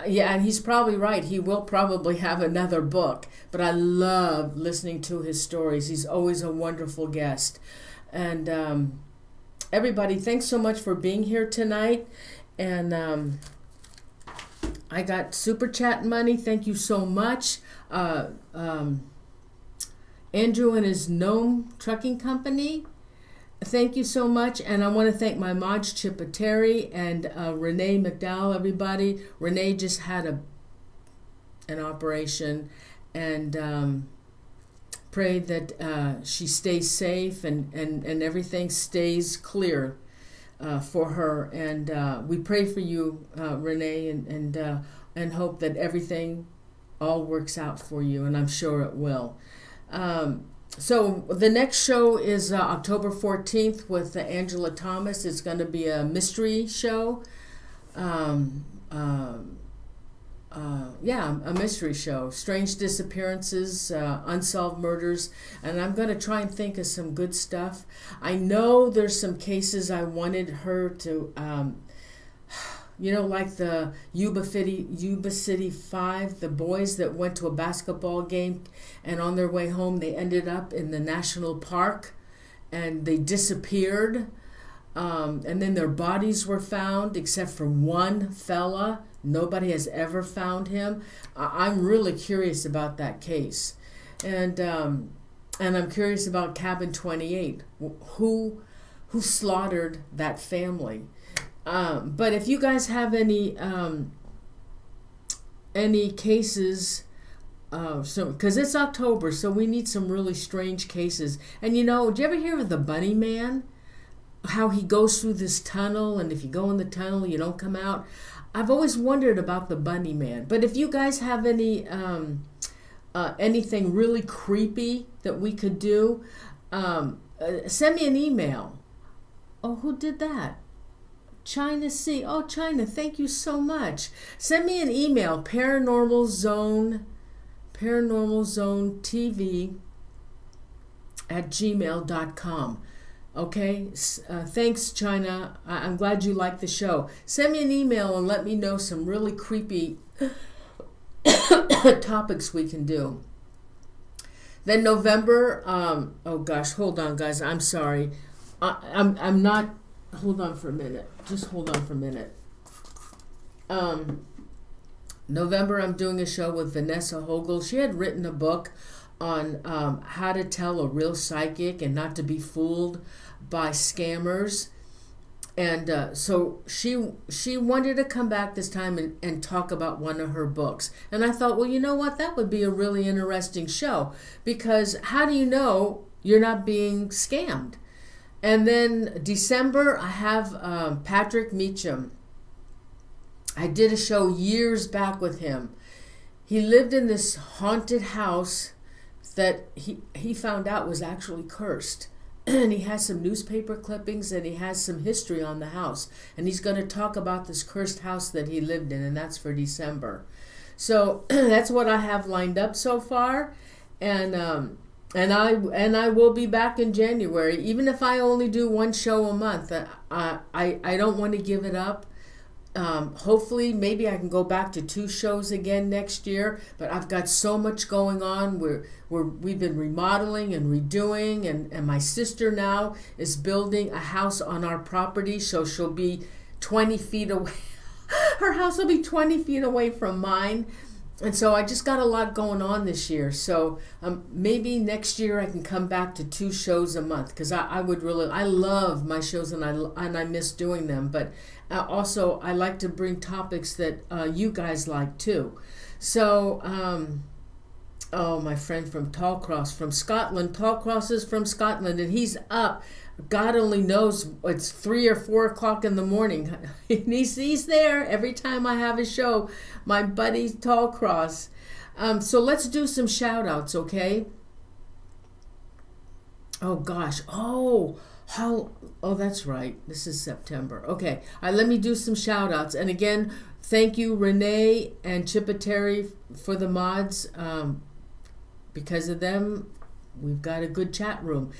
Yeah, and he's probably right. He will probably have another book. But I love listening to his stories. He's always a wonderful guest. And everybody, thanks so much for being here tonight. And I got Super Chat money. Thank you so much. Andrew and his Gnome Trucking Company. Thank you so much, and I want to thank my mods, Chippa and Renee McDowell, everybody. Renee just had an operation, and pray that she stays safe and everything stays clear for her. And we pray for you, Renee, and hope that everything all works out for you, and I'm sure it will. So the next show is October 14th with Angela Thomas. It's going to be a mystery show. A mystery show. Strange disappearances, unsolved murders. And I'm going to try and think of some good stuff. I know there's some cases I wanted her to... like the Yuba City 5, the boys that went to a basketball game, and on their way home they ended up in the national park and they disappeared. And then their bodies were found except for one fella. Nobody has ever found him. I'm really curious about that case. And I'm curious about Cabin 28. Who slaughtered that family? But if you guys have any cases, because it's October, so we need some really strange cases. And did you ever hear of the Bunny Man? How he goes through this tunnel, and if you go in the tunnel, you don't come out. I've always wondered about the Bunny Man. But if you guys have any anything really creepy that we could do, send me an email. Oh, who did that? China C. Oh, China, thank you so much. Send me an email, Paranormal Zone TV @gmail.com. Okay? Thanks, China. I'm glad you like the show. Send me an email and let me know some really creepy topics we can do. Then November, oh gosh, hold on, guys. I'm sorry. I'm not... Hold on for a minute. Just hold on for a minute. November, I'm doing a show with Vanessa Hogel. She had written a book on how to tell a real psychic and not to be fooled by scammers. And so she wanted to come back this time and talk about one of her books. And I thought, well, you know what? That would be a really interesting show. Because how do you know you're not being scammed? And then December, I have Patrick Meacham. I did a show years back with him. He lived in this haunted house that he found out was actually cursed. And he has some newspaper clippings and he has some history on the house. And he's going to talk about this cursed house that he lived in, and that's for December. So that's what I have lined up so far. And I will be back in January, even if I only do one show a month. I don't want to give it up. Hopefully, maybe I can go back to 2 shows again next year. But I've got so much going on. We've been remodeling and redoing, and my sister now is building a house on our property, so she'll be 20 feet away. Her house will be 20 feet away from mine. And so I just got a lot going on this year. So maybe next year I can come back to 2 shows a month, because I love my shows and I miss doing them. But also I like to bring topics that you guys like too. So, my friend from Tallcross from Scotland. Tallcross is from Scotland, and he's up. God only knows, it's 3 or 4 o'clock in the morning. He's there every time I have a show. My buddy Tallcross. So let's do some shout outs, okay? Oh gosh. Oh, that's right. This is September. Okay. All right, let me do some shout outs. And again, thank you, Renee and Chipateri, for the mods. Because of them, we've got a good chat room.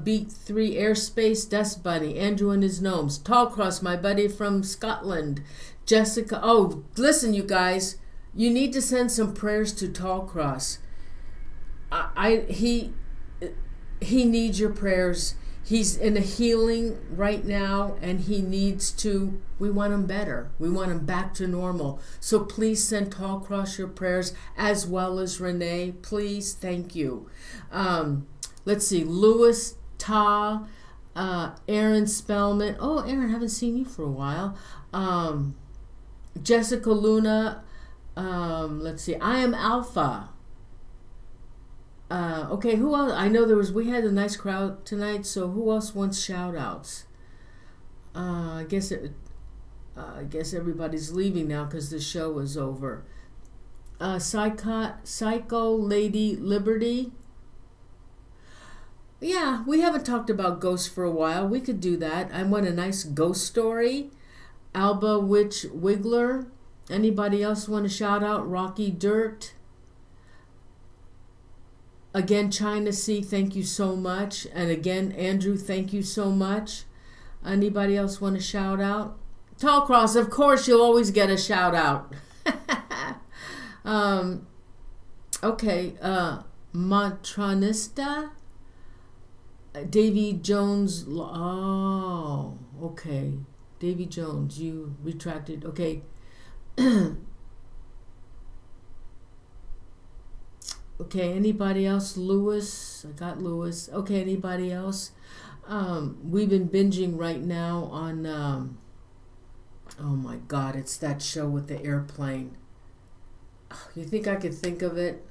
Beat 3 Airspace, Dust Bunny, Andrew and his gnomes, Tallcross, my buddy from Scotland, Jessica. Oh, listen, you guys, you need to send some prayers to Tallcross. He needs your prayers. He's in a healing right now, and we want him better. We want him back to normal. So please send Tallcross your prayers, as well as Renee. Please, thank you. Let's see, Lewis, Erin Spellman. Oh, Erin, haven't seen you for a while. Jessica Luna. Let's see, I am Alpha. Okay, who else? I know we had a nice crowd tonight, so who else wants shout outs? I guess everybody's leaving now because the show is over. Psycho Lady Liberty. Yeah, we haven't talked about ghosts for a while. We could do that. I want a nice ghost story. Alba Witch Wiggler. Anybody else want to shout out? Rocky Dirt. Again, China Sea, thank you so much. And again, Andrew, thank you so much. Anybody else want to shout out? Tallcross, of course, you'll always get a shout out. Okay, Matronista, Davy Jones. Oh, okay. Davy Jones, you retracted. Okay. Okay, anybody else? Lewis, I got Lewis. Okay, anybody else? We've been binging right now on, oh my God, it's that show with the airplane. You think I could think of it?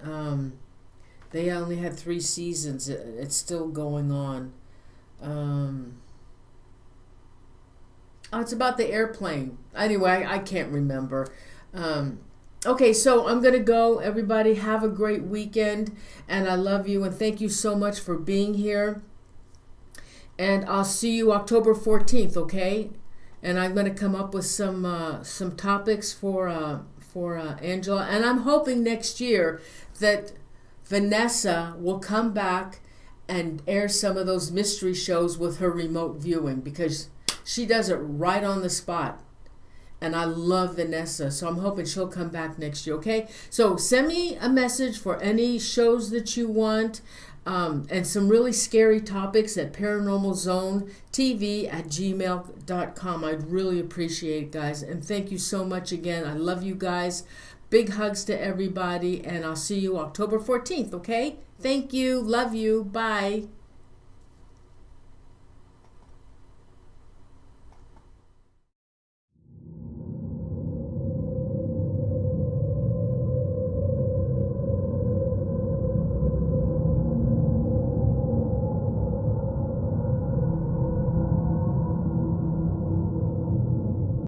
They only had 3 seasons. It's still going on. It's about the airplane. Anyway, I can't remember. Okay, so I'm going to go. Everybody have a great weekend, and I love you, and thank you so much for being here. And I'll see you October 14th, okay? And I'm going to come up with some topics for Angela, and I'm hoping next year that Vanessa will come back and air some of those mystery shows with her remote viewing, because she does it right on the spot. And I love Vanessa, so I'm hoping she'll come back next year, okay? So send me a message for any shows that you want, and some really scary topics at Paranormal Zone TV at gmail.com. I'd really appreciate it, guys. And thank you so much again. I love you guys. Big hugs to everybody, and I'll see you October 14th, okay? Thank you. Love you. Bye.